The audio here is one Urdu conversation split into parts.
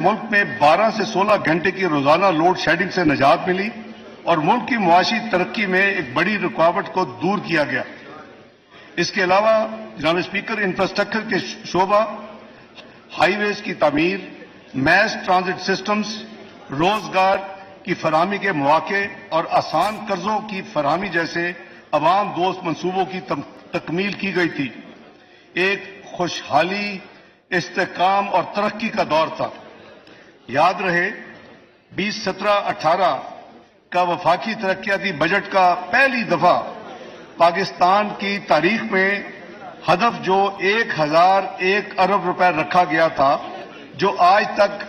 ملک میں 12 سے 16 گھنٹے کی روزانہ لوڈ شیڈنگ سے نجات ملی اور ملک کی معاشی ترقی میں ایک بڑی رکاوٹ کو دور کیا گیا۔ اس کے علاوہ جناب اسپیکر انفراسٹرکچر کے شعبہ، ہائی ویز کی تعمیر، میس ٹرانزٹ سسٹمز، روزگار کی فراہمی کے مواقع اور آسان قرضوں کی فراہمی جیسے عوام دوست منصوبوں کی تکمیل کی گئی تھی۔ ایک خوشحالی، استحکام اور ترقی کا دور تھا۔ یاد رہے 2017-18 کا وفاقی ترقیاتی بجٹ کا پہلی دفعہ پاکستان کی تاریخ میں ہدف جو 1001 ارب روپے رکھا گیا تھا، جو آج تک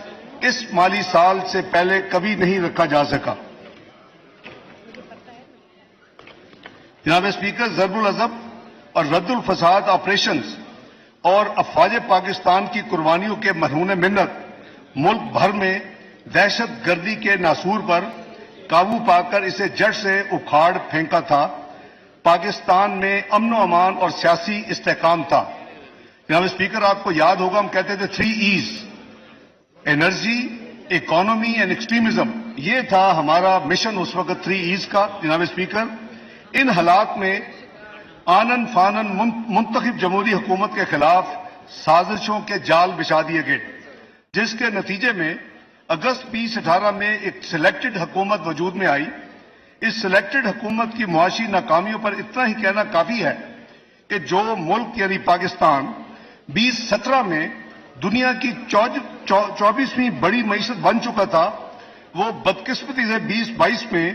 اس مالی سال سے پہلے کبھی نہیں رکھا جا سکا۔ جناب اسپیکر، ضرب العضب اور رد الفساد آپریشنز اور افواج پاکستان کی قربانیوں کے مرہون منت ملک بھر میں دہشت گردی کے ناسور پر قابو پا کر اسے جڑ سے اکھاڑ پھینکا تھا۔ پاکستان میں امن و امان اور سیاسی استحکام تھا۔ جناب اسپیکر، آپ کو یاد ہوگا ہم کہتے تھے 3 E's، energy, economy and extremism. یہ تھا ہمارا مشن اس وقت 3 E's کا۔ جناب اسپیکر، ان حالات میں آنن فانن منتخب جمہوری حکومت کے خلاف سازشوں کے جال بچھا دیے گئے، جس کے نتیجے میں اگست 2018 میں ایک سلیکٹڈ حکومت وجود میں آئی۔ اس سلیکٹڈ حکومت کی معاشی ناکامیوں پر اتنا ہی کہنا کافی ہے کہ جو ملک یعنی پاکستان 2017 میں دنیا کی 24ویں بڑی معیشت بن چکا تھا، وہ بدقسمتی سے 2022 میں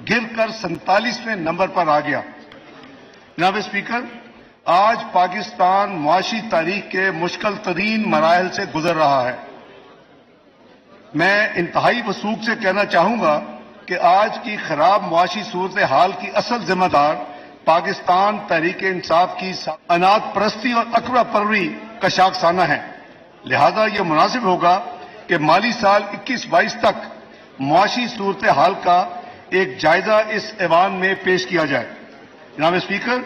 گر کر 47ویں نمبر پر آ گیا۔ جناب اسپیکر، آج پاکستان معاشی تاریخ کے مشکل ترین مراحل سے گزر رہا ہے۔ میں انتہائی وثوق سے کہنا چاہوں گا کہ آج کی خراب معاشی صورتحال کی اصل ذمہ دار پاکستان تحریک انصاف کی اناط پرستی اور اکڑا پروری کا شاخسانہ ہے۔ لہذا یہ مناسب ہوگا کہ مالی سال 21-22 تک معاشی صورتحال کا ایک جائزہ اس ایوان میں پیش کیا جائے۔ جناب اسپیکر،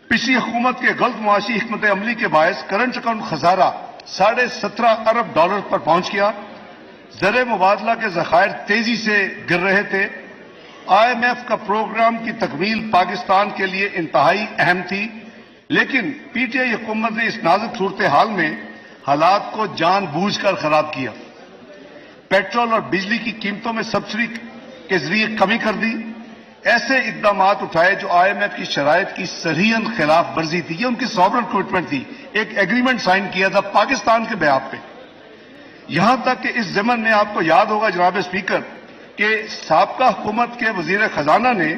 پچھلی حکومت کے غلط معاشی حکمت عملی کے باعث کرنٹ اکاؤنٹ خسارہ 17.5 ارب ڈالر پر پہنچ گیا۔ زر مبادلہ کے ذخائر تیزی سے گر رہے تھے۔ IMF کا پروگرام کی تکمیل پاکستان کے لیے انتہائی اہم تھی، لیکن PTI حکومت نے اس نازک صورتحال میں حالات کو جان بوجھ کر خراب کیا۔ پیٹرول اور بجلی کی قیمتوں میں سبسڈی کے ذریعے کمی کر دی، ایسے اقدامات اٹھائے جو IMF کی شرائط کی صریحاً خلاف ورزی تھی۔ یہ ان کی سوورن کمٹمنٹ تھی، ایک ایگریمنٹ سائن کیا تھا پاکستان کے بیان پہ۔ یہاں تک کہ اس ضمن میں آپ کو یاد ہوگا جناب اسپیکر کہ سابقہ حکومت کے وزیر خزانہ نے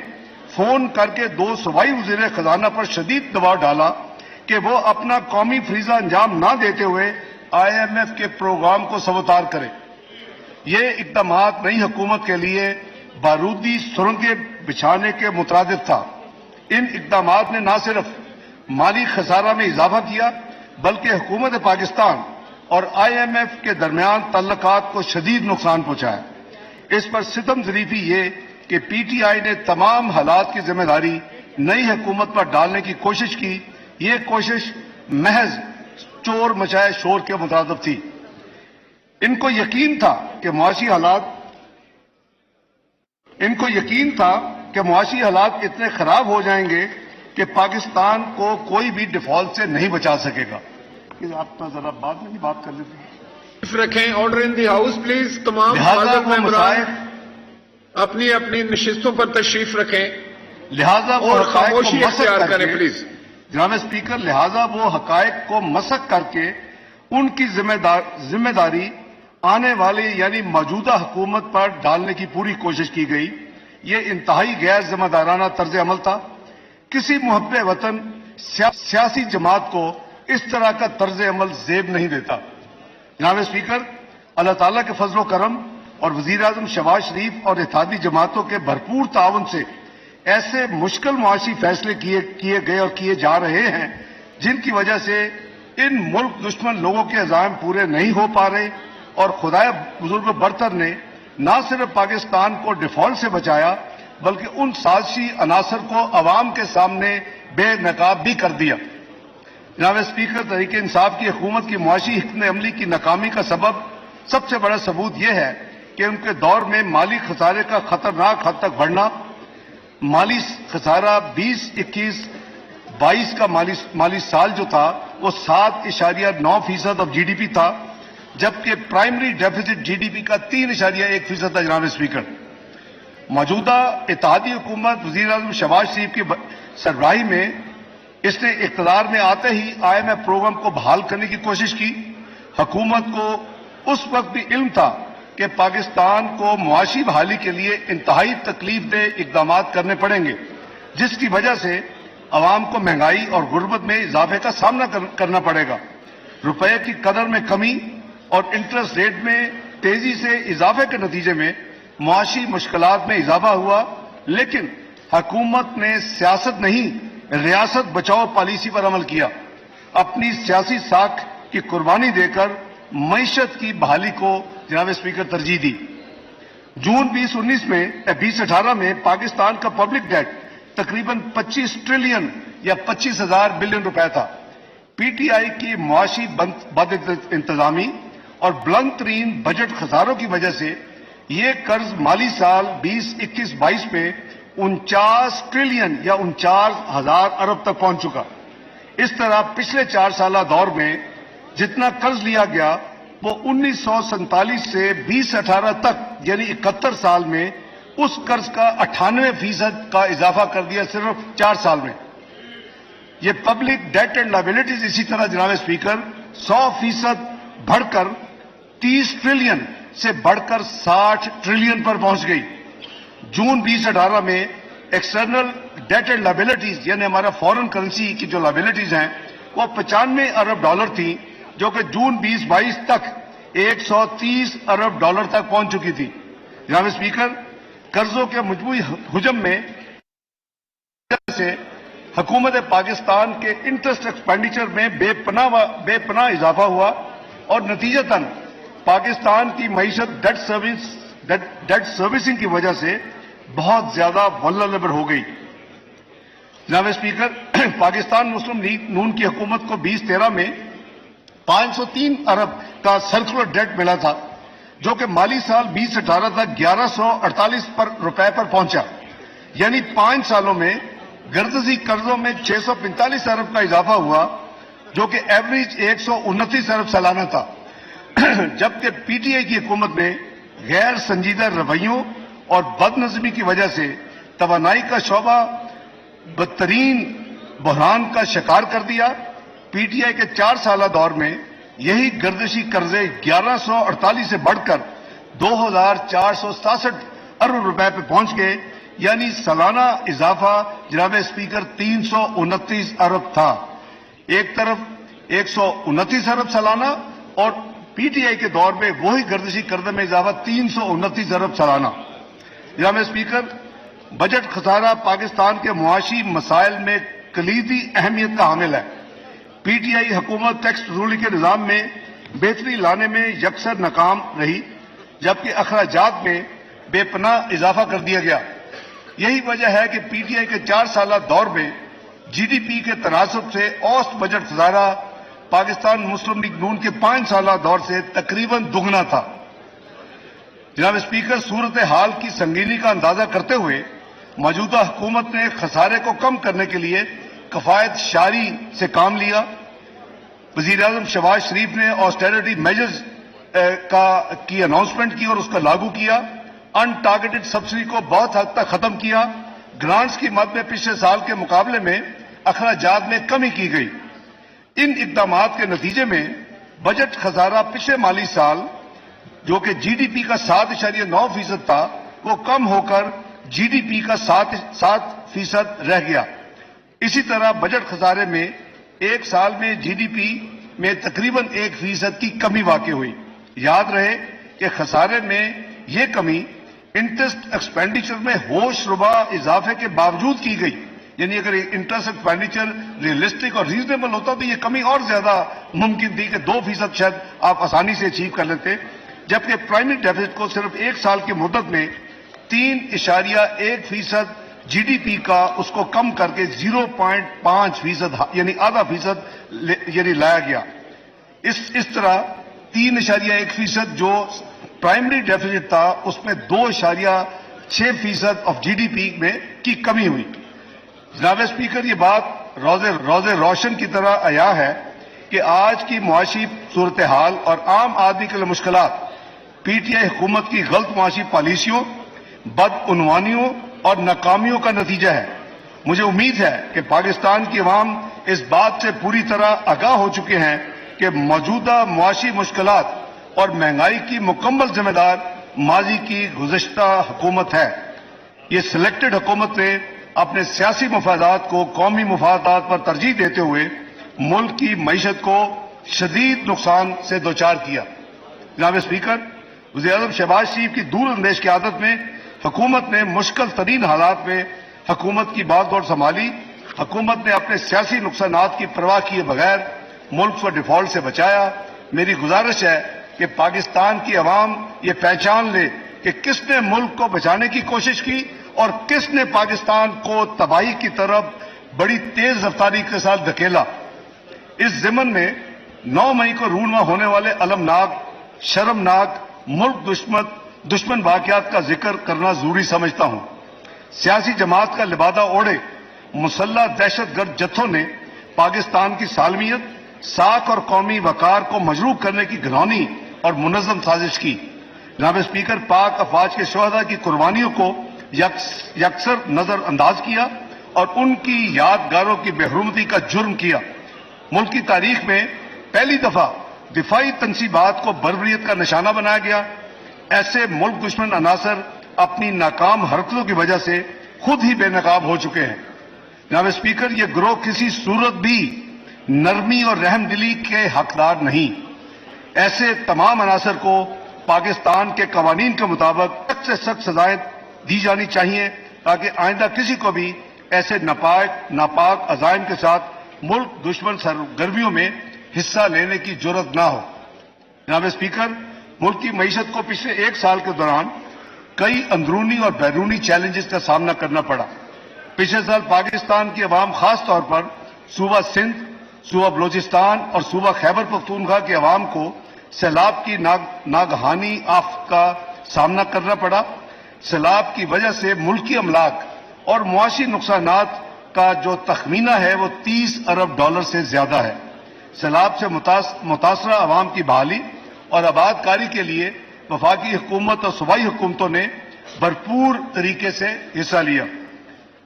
فون کر کے 2 صوبائی وزیر خزانہ پر شدید دباؤ ڈالا کہ وہ اپنا قومی فریضہ انجام نہ دیتے ہوئے IMF کے پروگرام کو سبوتار کرے۔ یہ اقدامات نئی حکومت کے لیے بارودی سرنگیں بچھانے کے مترادف تھا۔ ان اقدامات نے نہ صرف مالی خسارہ میں اضافہ کیا بلکہ حکومت پاکستان اور IMF کے درمیان تعلقات کو شدید نقصان پہنچایا۔ اس پر ستم ظریفی یہ کہ PTI نے تمام حالات کی ذمہ داری نئی حکومت پر ڈالنے کی کوشش کی۔ یہ کوشش محض چور مچائے شور کے مترادف تھی۔ ان کو یقین تھا کہ معاشی حالات اتنے خراب ہو جائیں گے کہ پاکستان کو کوئی بھی ڈیفالٹ سے نہیں بچا سکے گا۔ آپ ذرا بعد میں بھی بات کر لیتے ہیں۔ رکھیں order in the house please. تمام حاضر ممبران اپنی اپنی نشستوں پر تشریف رکھیں لہذا اور خاموشی اختیار کریں پلیز۔ جناب اسپیکر، لہذا وہ حقائق کو مسخ کر کے ان کی ذمہ داری آنے والی یعنی موجودہ حکومت پر ڈالنے کی پوری کوشش کی گئی۔ یہ انتہائی غیر ذمہ دارانہ طرز عمل تھا۔ کسی محب وطن سیاسی جماعت کو اس طرح کا طرز عمل زیب نہیں دیتا۔ جناب اسپیکر، اللہ تعالیٰ کے فضل و کرم اور وزیر اعظم شہباز شریف اور اتحادی جماعتوں کے بھرپور تعاون سے ایسے مشکل معاشی فیصلے کیے گئے اور کیے جا رہے ہیں جن کی وجہ سے ان ملک دشمن لوگوں کے عزائم پورے نہیں ہو پا رہے، اور خدائے بزرگ برتر نے نہ صرف پاکستان کو ڈیفالٹ سے بچایا بلکہ ان سازشی عناصر کو عوام کے سامنے بے نقاب بھی کر دیا۔ جناب اسپیکر، تحریک انصاف کی حکومت کی معاشی حکمت عملی کی ناکامی کا سبب سب سے بڑا ثبوت یہ ہے کہ ان کے دور میں مالی خسارے کا خطرناک حد تک بڑھنا، مالی خسارہ 2021-22 کا مالی سال جو تھا وہ 7.9% آف جی ڈی پی تھا، جبکہ primary deficit G D P کا 3.1% تھا. جناب اسپیکر، موجودہ اتحادی حکومت وزیر اعظم شہباز شریف کی سربراہی میں اس نے اقتدار میں آتے ہی IMF پروگرام کو بحال کرنے کی کوشش کی. حکومت کو اس وقت بھی علم تھا کہ پاکستان کو معاشی بحالی کے لیے انتہائی تکلیف دہ اقدامات کرنے پڑیں گے، جس کی وجہ سے عوام کو مہنگائی اور غربت میں اضافے کا سامنا کرنا پڑے گا. روپے کی قدر میں کمی اور انٹرسٹ ریٹ میں تیزی سے اضافے کے نتیجے میں معاشی مشکلات میں اضافہ ہوا، لیکن حکومت نے سیاست نہیں ریاست بچاؤ پالیسی پر عمل کیا. اپنی سیاسی ساکھ کی قربانی دے کر معیشت کی بحالی کو جناب اسپیکر ترجیح دی. جون 2018 میں پاکستان کا پبلک ڈیٹ تقریباً 25 ٹریلین یا 25,000 بلین روپے تھا. پی ٹی آئی کی معاشی بد انتظامی اور بلند ترین بجٹ خساروں کی وجہ سے یہ قرض مالی سال 2021-22 میں 49 ٹریلین یا 49,000 ارب تک پہنچ چکا. اس طرح پچھلے 4 سالہ دور میں جتنا قرض لیا گیا وہ 1947 سے 2018 تک یعنی 71 سال میں اس قرض کا 98% کا اضافہ کر دیا صرف 4 سال میں. یہ پبلک ڈیٹ اینڈ لائبلٹیز اسی طرح جناب اسپیکر 100% بڑھ کر 30 ٹریلین سے بڑھ کر 60 ٹریلین پر پہنچ گئی. جون 2018 میں ایکسٹرنل ڈیٹ اینڈ لائبلٹیز یعنی ہمارا فورن کرنسی کی جو لائبلٹیز ہیں وہ 95 ارب ڈالر تھی، جو کہ جون 2022 تک 130 ارب ڈالر تک پہنچ چکی تھی. جناب اسپیکر، قرضوں کے مجموعی حجم میں سے حکومت پاکستان کے انٹرسٹ ایکسپینڈیچر میں بے پناہ اضافہ ہوا اور نتیجتاً پاکستان کی معیشت ڈیٹ سروسنگ کی وجہ سے بہت زیادہ ولنریبل ہو گئی. جناب اسپیکر، پاکستان مسلم لیگ نون کی حکومت کو 2013 میں 503 ارب کا سرکولر ڈیٹ ملا تھا، جو کہ مالی سال 2018 تک 1148 روپے پر پہنچا. یعنی 5 سالوں میں گردشی قرضوں میں 645 ارب کا اضافہ ہوا، جو کہ ایوریج 129 ارب سالانہ تھا. جبکہ پی ٹی آئی کی حکومت نے غیر سنجیدہ رویوں اور بد نظمی کی وجہ سے توانائی کا شعبہ بدترین بحران کا شکار کر دیا. پی ٹی آئی کے 4 سالہ دور میں یہی گردشی قرضے 1148 سے بڑھ کر 2,467 ارب روپے پہ پہنچ گئے. یعنی سالانہ اضافہ جناب اسپیکر 329 ارب تھا. ایک طرف 129 ارب سالانہ اور پی ٹی آئی کے دور میں وہی گردشی قرضے میں اضافہ 329 ارب سالانہ. جناب اسپیکر، بجٹ خسارہ پاکستان کے معاشی مسائل میں کلیدی اہمیت کا حامل ہے. پی ٹی آئی حکومت ٹیکس وصولی کے نظام میں بہتری لانے میں یکسر ناکام رہی، جبکہ اخراجات میں بے پناہ اضافہ کر دیا گیا. یہی وجہ ہے کہ پی ٹی آئی کے 4 سالہ دور میں جی ڈی پی کے تناسب سے اوسط بجٹ خسارہ پاکستان مسلم لیگ نون کے 5 سالہ دور سے تقریباً دگنا تھا. جناب اسپیکر، صورتحال کی سنگینی کا اندازہ کرتے ہوئے موجودہ حکومت نے خسارے کو کم کرنے کے لیے کفایت شاری سے کام لیا. وزیر اعظم شہباز شریف نے آسٹیرٹی میجرز کی اناؤنسمنٹ کی اور اس کا لاگو کیا. ان ٹارگیٹڈ سبسڈی کو بہت حد تک ختم کیا. گرانٹس کی مد میں پچھلے سال کے مقابلے میں اخراجات میں کمی کی گئی. ان اقدامات کے نتیجے میں بجٹ خسارہ پچھلے مالی سال جو کہ جی ڈی پی کا 7.9% تھا وہ کم ہو کر جی ڈی پی کا 7% رہ گیا. اسی طرح بجٹ خسارے میں ایک سال میں جی ڈی پی میں تقریباً 1% کی کمی واقع ہوئی. یاد رہے کہ خسارے میں یہ کمی انٹرسٹ ایکسپینڈیچر میں ہوش ربا اضافے کے باوجود کی گئی. یعنی اگر انٹرسٹ ایکسپینڈیچر ریئلسٹک اور ریزنیبل ہوتا تو یہ کمی اور زیادہ ممکن تھی کہ 2% شاید آپ آسانی سے اچیو کر لیتے. جبکہ پرائمری ڈیفیسٹ کو صرف 1 سال کی مدت میں 3.1% جی ڈی پی کا اس کو کم کر کے 0.5% یعنی ½ فیصد یعنی لایا گیا. اس طرح 3.1% جو پرائمری ڈیفیسٹ تھا اس میں 2.6% آف جی ڈی پی میں کی کمی ہوئی. جناب اسپیکر، یہ بات روز روشن کی طرح عیاں ہے کہ آج کی معاشی صورتحال اور عام آدمی کے لیے مشکلات پی ٹی آئی حکومت کی غلط معاشی پالیسیوں، بدعنوانیوں اور ناکامیوں کا نتیجہ ہے. مجھے امید ہے کہ پاکستان کی عوام اس بات سے پوری طرح آگاہ ہو چکے ہیں کہ موجودہ معاشی مشکلات اور مہنگائی کی مکمل ذمہ دار ماضی کی گزشتہ حکومت ہے. یہ سلیکٹڈ حکومت نے اپنے سیاسی مفادات کو قومی مفادات پر ترجیح دیتے ہوئے ملک کی معیشت کو شدید نقصان سے دوچار کیا. جناب اسپیکر، وزیر اعظم شہباز شریف کی دور اندیش قیادت میں حکومت نے مشکل ترین حالات میں حکومت کی بات دوڑ سنبھالی. حکومت نے اپنے سیاسی نقصانات کی پرواہ کیے بغیر ملک کو ڈیفالٹ سے بچایا. میری گزارش ہے کہ پاکستان کی عوام یہ پہچان لے کہ کس نے ملک کو بچانے کی کوشش کی اور کس نے پاکستان کو تباہی کی طرف بڑی تیز رفتاری کے ساتھ دھکیلا. اس ضمن میں 9 مئی کو رونما ہونے والے المناک، شرمناک، ملک دشمن واقعات کا ذکر کرنا ضروری سمجھتا ہوں. سیاسی جماعت کا لبادہ اوڑھے مسلح دہشت گرد جتھوں نے پاکستان کی سالمیت، ساکھ اور قومی وقار کو مجروح کرنے کی گھناؤنی اور منظم سازش کی. جناب اسپیکر، پاک افواج کے شہداء کی قربانیوں کو یکسر نظر انداز کیا اور ان کی یادگاروں کی بے حرمتی کا جرم کیا. ملک کی تاریخ میں پہلی دفعہ دفاعی تنصیبات کو بربریت کا نشانہ بنایا گیا. ایسے ملک دشمن عناصر اپنی ناکام حرکتوں کی وجہ سے خود ہی بے نقاب ہو چکے ہیں. جناب اسپیکر، یہ گروہ کسی صورت بھی نرمی اور رحم دلی کے حقدار نہیں. ایسے تمام عناصر کو پاکستان کے قوانین کے مطابق سخت سے سخت سزائیں دی جانی چاہیے تاکہ آئندہ کسی کو بھی ایسے ناپاک عزائم کے ساتھ ملک دشمن سرگرمیوں میں حصہ لینے کی جرت نہ ہو. جناب اسپیکر، ملک کی معیشت کو پچھلے 1 سال کے دوران کئی اندرونی اور بیرونی چیلنجز کا سامنا کرنا پڑا. پچھلے سال پاکستان کی عوام، خاص طور پر صوبہ سندھ، صوبہ بلوچستان اور صوبہ خیبر پختونخوا کی عوام کو سیلاب کی ناگہانی آفت کا سامنا کرنا پڑا. سیلاب کی وجہ سے ملکی املاک اور معاشی نقصانات کا جو تخمینہ ہے وہ $30 ارب سے زیادہ ہے. سیلاب سے متاثرہ عوام کی بحالی اور آباد کاری کے لیے وفاقی حکومت اور صوبائی حکومتوں نے بھرپور طریقے سے حصہ لیا.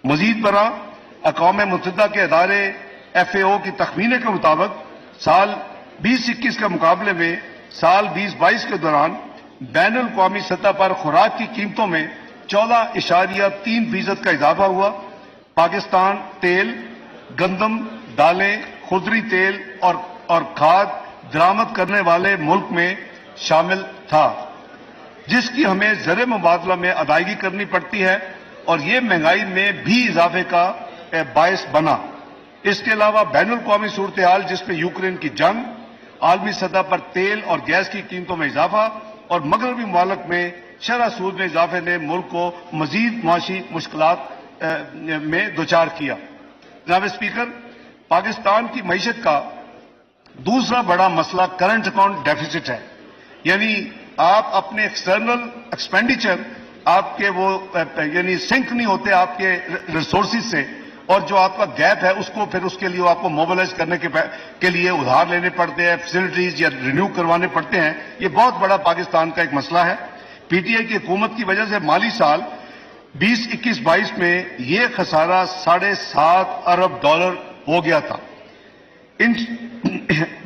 مزید برآں اقوام متحدہ کے ادارے FAO کی تخمینے کے مطابق سال 2021 کے مقابلے میں سال 2022 کے دوران بین الاقوامی سطح پر خوراک کی قیمتوں میں 14.3% کا اضافہ ہوا. پاکستان تیل، گندم، دالیں، خضری تیل اور کھاد درآمد کرنے والے ملک میں شامل تھا، جس کی ہمیں زر مبادلہ میں ادائیگی کرنی پڑتی ہے اور یہ مہنگائی میں بھی اضافے کا باعث بنا. اس کے علاوہ بین الاقوامی صورتحال جس میں یوکرین کی جنگ، عالمی سطح پر تیل اور گیس کی قیمتوں میں اضافہ اور مغربی ممالک میں شرح سود میں اضافے نے ملک کو مزید معاشی مشکلات میں دوچار کیا. جناب اسپیکر، پاکستان کی معیشت کا دوسرا بڑا مسئلہ کرنٹ اکاؤنٹ ڈیفیسٹ ہے. یعنی آپ اپنے ایکسٹرنل ایکسپینڈیچر آپ کے وہ یعنی سنک نہیں ہوتے آپ کے ریسورسز سے، اور جو آپ کا گیپ ہے اس کو پھر اس کے لیے آپ کو موبلائز کرنے کے لیے ادھار لینے پڑتے ہیں، فیسلٹیز یا رینیو کروانے پڑتے ہیں. یہ بہت بڑا پاکستان کا ایک مسئلہ ہے. پی ٹی آئی کی حکومت کی وجہ سے مالی سال 2021-22 میں یہ خسارہ $7.5 ارب ہو گیا تھا. ان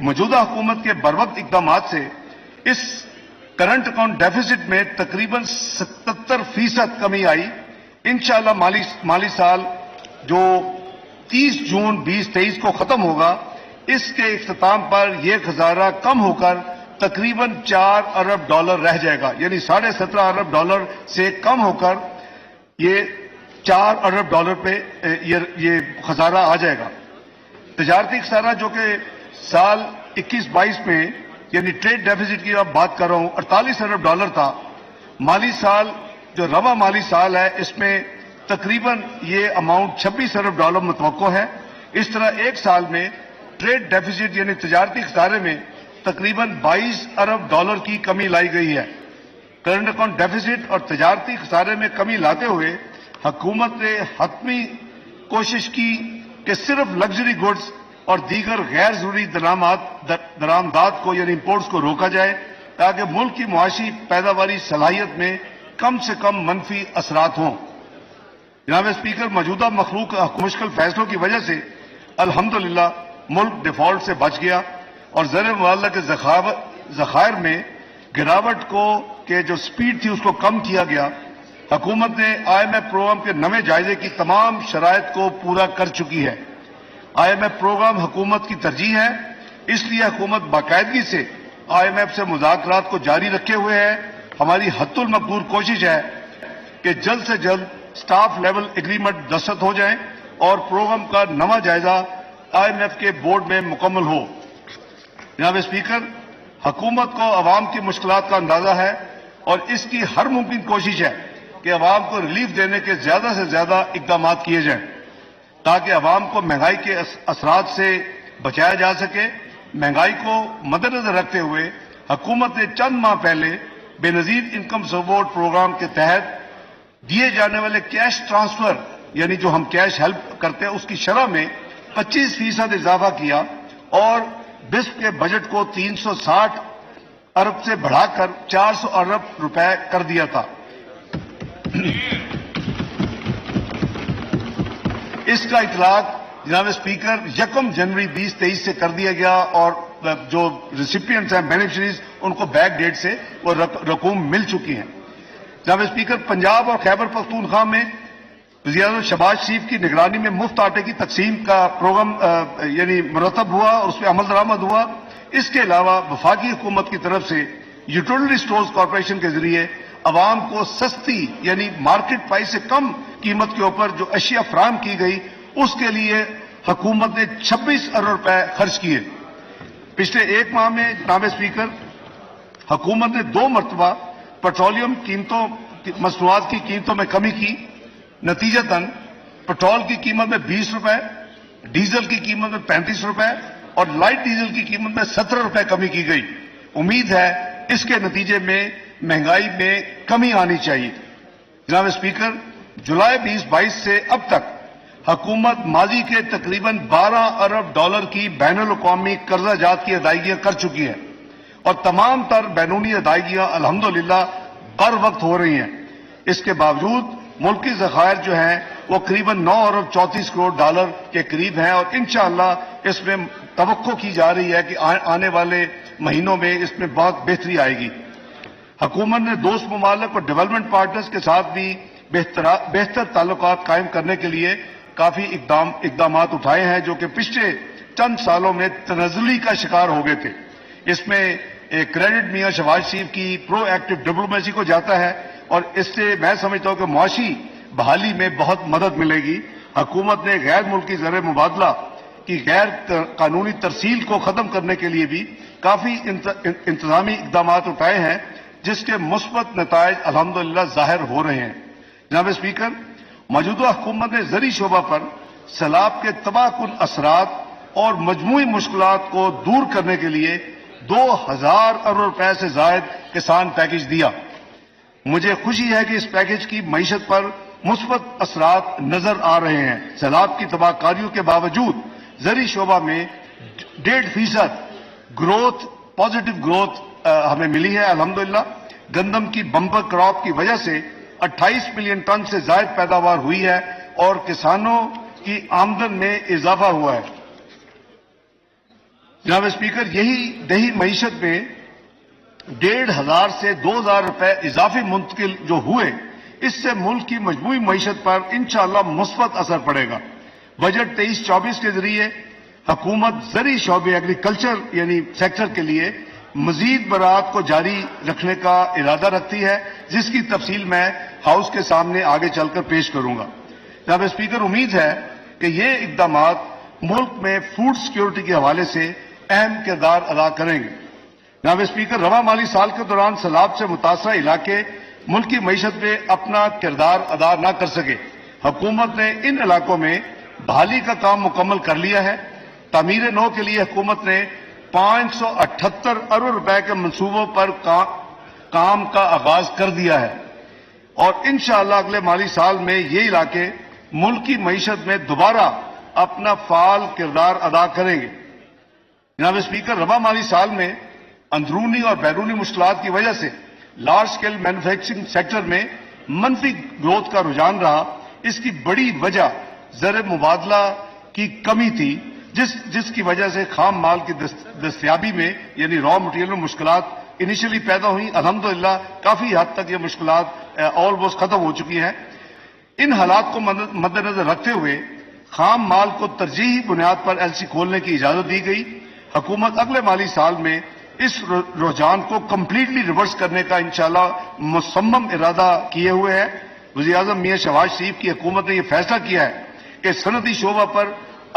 موجودہ حکومت کے بروقت اقدامات سے اس کرنٹ اکاؤنٹ ڈیفیسٹ میں تقریباً 77% کمی آئی. انشاءاللہ مالی سال جو 30 جون 2023 کو ختم ہوگا، اس کے اختتام پر یہ خسارہ کم ہو کر تقریباً $4 ارب رہ جائے گا. یعنی $17.5 ارب سے کم ہو کر یہ $4 ارب پہ یہ خسارہ آ جائے گا. تجارتی خسارہ جو کہ سال 21-22 میں یعنی ٹریڈ ڈیفیسٹ کی اب بات کر رہا ہوں $48 ارب تھا. مالی سال جو رواں مالی سال ہے اس میں تقریباً یہ اماؤنٹ $26 ارب متوقع ہے. اس طرح ایک سال میں ٹریڈ ڈیفیسٹ یعنی تجارتی خسارے میں تقریباً 22 ارب ڈالر کی کمی لائی گئی ہے۔ کرنٹ اکاؤنٹ ڈیفیسٹ اور تجارتی خسارے میں کمی لاتے ہوئے حکومت نے حتمی کوشش کی کہ صرف لگژری گڈز اور دیگر غیر ضروری درآمدات کو یعنی امپورٹس کو روکا جائے تاکہ ملک کی معاشی پیداواری صلاحیت میں کم سے کم منفی اثرات ہوں۔ جناب اسپیکر، موجودہ مخلوق مشکل فیصلوں کی وجہ سے الحمدللہ ملک ڈیفالٹ سے بچ گیا اور زر مبادلہ کے ذخائر میں گراوٹ کے جو سپیڈ تھی اس کو کم کیا گیا۔ حکومت نے IMF پروگرام کے نویں جائزے کی تمام شرائط کو پورا کر چکی ہے۔ IMF پروگرام حکومت کی ترجیح ہے، اس لیے حکومت باقاعدگی سے IMF سے مذاکرات کو جاری رکھے ہوئے ہے۔ ہماری حد المقدور کوشش ہے کہ جلد سے جلد سٹاف لیول ایگریمنٹ دستخط ہو جائیں اور پروگرام کا نواں جائزہ IMF کے بورڈ میں مکمل ہو۔ جناب اسپیکر، حکومت کو عوام کی مشکلات کا اندازہ ہے اور اس کی ہر ممکن کوشش ہے کہ عوام کو ریلیف دینے کے زیادہ سے زیادہ اقدامات کیے جائیں تاکہ عوام کو مہنگائی کے اثرات سے بچایا جا سکے۔ مہنگائی کو مد نظر رکھتے ہوئے حکومت نے چند ماہ پہلے بے نظیر انکم سپورٹ پروگرام کے تحت دیے جانے والے کیش ٹرانسفر یعنی جو ہم کیش ہیلپ کرتے ہیں اس کی شرح میں 25% اضافہ کیا اور بسپ کے بجٹ کو 360 ارب سے بڑھا کر 400 ارب روپے کر دیا تھا۔ اس کا اطلاق جناب اسپیکر 1 جنوری 2023 سے کر دیا گیا اور جو ریسیپینٹس ہیں بینیفیشریز ان کو بیک ڈیٹ سے وہ رقوم مل چکی ہیں۔ جناب اسپیکر، پنجاب اور خیبر پختونخوا میں وزیر اعظم شہباز شریف کی نگرانی میں مفت آٹے کی تقسیم کا پروگرام یعنی مرتب ہوا اور اس پہ عمل درآمد ہوا۔ اس کے علاوہ وفاقی حکومت کی طرف سے یوٹیلٹی سٹورز کارپوریشن کے ذریعے عوام کو سستی یعنی مارکیٹ پرائس سے کم قیمت کے اوپر جو اشیاء فراہم کی گئی اس کے لیے حکومت نے 26 ارب روپے خرچ کیے۔ پچھلے ایک ماہ میں جناب اسپیکر حکومت نے 2 مرتبہ پیٹرولیم مصنوعات کی قیمتوں میں کمی کی۔ نتیجتاً پیٹرول کی قیمت میں 20 روپے، ڈیزل کی قیمت میں 35 روپے اور لائٹ ڈیزل کی قیمت میں 17 روپے کمی کی گئی۔ امید ہے اس کے نتیجے میں مہنگائی میں کمی آنی چاہیے۔ جناب اسپیکر، جولائی 2022 سے اب تک حکومت ماضی کے تقریباً 12 ارب ڈالر کی بین الاقوامی قرضہ جات کی ادائیگیاں کر چکی ہے اور تمام تر بیرونی ادائیگیاں الحمدللہ بر وقت ہو رہی ہیں۔ اس کے باوجود ملکی ذخائر جو ہیں وہ قریباً 9 ارب 34 کروڑ ڈالر کے قریب ہیں اور انشاءاللہ اس میں توقع کی جا رہی ہے کہ آنے والے مہینوں میں اس میں بہت بہتری آئے گی۔ حکومت نے دوست ممالک اور ڈیولپمنٹ پارٹنرز کے ساتھ بھی بہتر تعلقات قائم کرنے کے لیے کافی اقدامات اٹھائے ہیں جو کہ پچھلے چند سالوں میں تنزلی کا شکار ہو گئے تھے۔ اس میں کریڈٹ میاں شہباز شریف کی پرو ایکٹیو ڈپلومیسی کو جاتا ہے اور اس سے میں سمجھتا ہوں کہ معاشی بحالی میں بہت مدد ملے گی۔ حکومت نے غیر ملکی زر مبادلہ کی غیر قانونی ترسیل کو ختم کرنے کے لیے بھی کافی انتظامی اقدامات اٹھائے ہیں جس کے مثبت نتائج الحمدللہ ظاہر ہو رہے ہیں۔ جناب اسپیکر، موجودہ حکومت نے زرعی شعبہ پر سیلاب کے تباہ کن اثرات اور مجموعی مشکلات کو دور کرنے کے لیے 2000 ارب روپے سے زائد کسان پیکج دیا۔ مجھے خوشی ہے کہ اس پیکج کی معیشت پر مثبت اثرات نظر آ رہے ہیں۔ سیلاب کی تباہ کاریوں کے باوجود زرعی شعبہ میں 1.5% گروتھ پازیٹو گروتھ ہمیں ملی ہے الحمدللہ۔ گندم کی بمپر کراپ کی وجہ سے 28 ملین ٹن سے زائد پیداوار ہوئی ہے اور کسانوں کی آمدن میں اضافہ ہوا ہے۔ جناب اسپیکر، یہی دیہی معیشت میں 1500 سے 2000 روپے اضافی منتقل جو ہوئے اس سے ملک کی مجموعی معیشت پر انشاءاللہ مثبت اثر پڑے گا۔ بجٹ 23-24 کے ذریعے حکومت زرعی شعبے ایگریکلچر یعنی سیکٹر کے لیے مزید برآمدات کو جاری رکھنے کا ارادہ رکھتی ہے جس کی تفصیل میں ہاؤس کے سامنے آگے چل کر پیش کروں گا۔ جناب اسپیکر، امید ہے کہ یہ اقدامات ملک میں فوڈ سیکیورٹی کے حوالے سے اہم کردار ادا کریں گے۔ جناب اسپیکر، رواں مالی سال کے دوران سیلاب سے متاثرہ علاقے ملکی معیشت میں اپنا کردار ادا نہ کر سکے۔ حکومت نے ان علاقوں میں بحالی کا کام مکمل کر لیا ہے۔ تعمیر نو کے لیے حکومت نے 578 ارب روپے کے منصوبوں پر کام کا آغاز کر دیا ہے اور انشاءاللہ اگلے مالی سال میں یہ علاقے ملک کی معیشت میں دوبارہ اپنا فعال کردار ادا کریں گے۔ جناب اسپیکر، رواں مالی سال میں اندرونی اور بیرونی مشکلات کی وجہ سے لارج اسکیل مینوفیکچرنگ سیکٹر میں منفی گروتھ کا رجحان رہا۔ اس کی بڑی وجہ زر مبادلہ کی کمی تھی، جس کی وجہ سے خام مال کی دستیابی میں یعنی را مٹیریل میں مشکلات انیشلی پیدا ہوئی۔ الحمدللہ کافی حد تک یہ مشکلات آلموسٹ ختم ہو چکی ہیں۔ ان حالات کو مد نظر رکھتے ہوئے خام مال کو ترجیحی بنیاد پر ایل سی کھولنے کی اجازت دی گئی۔ حکومت اگلے مالی سال میں اس رجحان کو کمپلیٹلی ریورس کرنے کا انشاءاللہ مصمم ارادہ کیے ہوئے ہے۔ وزیر اعظم میاں شہباز شریف کی حکومت نے یہ فیصلہ کیا ہے کہ صنعتی شعبہ پر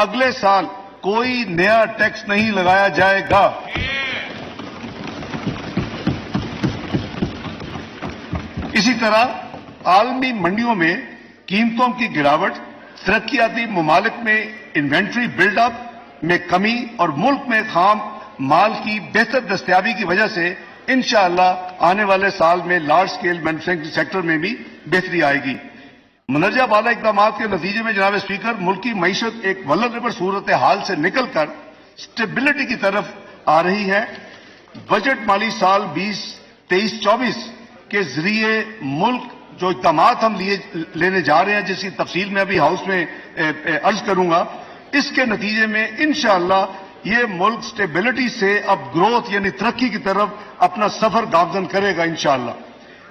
اگلے سال کوئی نیا ٹیکس نہیں لگایا جائے گا۔ اسی طرح عالمی منڈیوں میں قیمتوں کی گراوٹ، ترقیاتی ممالک میں انوینٹری بلڈ اپ میں کمی اور ملک میں خام مال کی بہتر دستیابی کی وجہ سے انشاءاللہ آنے والے سال میں لارج اسکیل مینوفیکچرنگ سیکٹر میں بھی بہتری آئے گی۔ مندرجہ بالا اقدامات کے نتیجے میں جناب اسپیکر، ملک کی معیشت ایک ولنریبل صورتحال سے نکل کر سٹیبلٹی کی طرف آ رہی ہے۔ بجٹ مالی سال 2023-24 کے ذریعے ملک جو اقدامات ہم لینے جا رہے ہیں، جس کی تفصیل میں ابھی ہاؤس میں عرض کروں گا، اس کے نتیجے میں انشاءاللہ یہ ملک سٹیبلٹی سے اب گروتھ یعنی ترقی کی طرف اپنا سفر گامزن کرے گا انشاءاللہ۔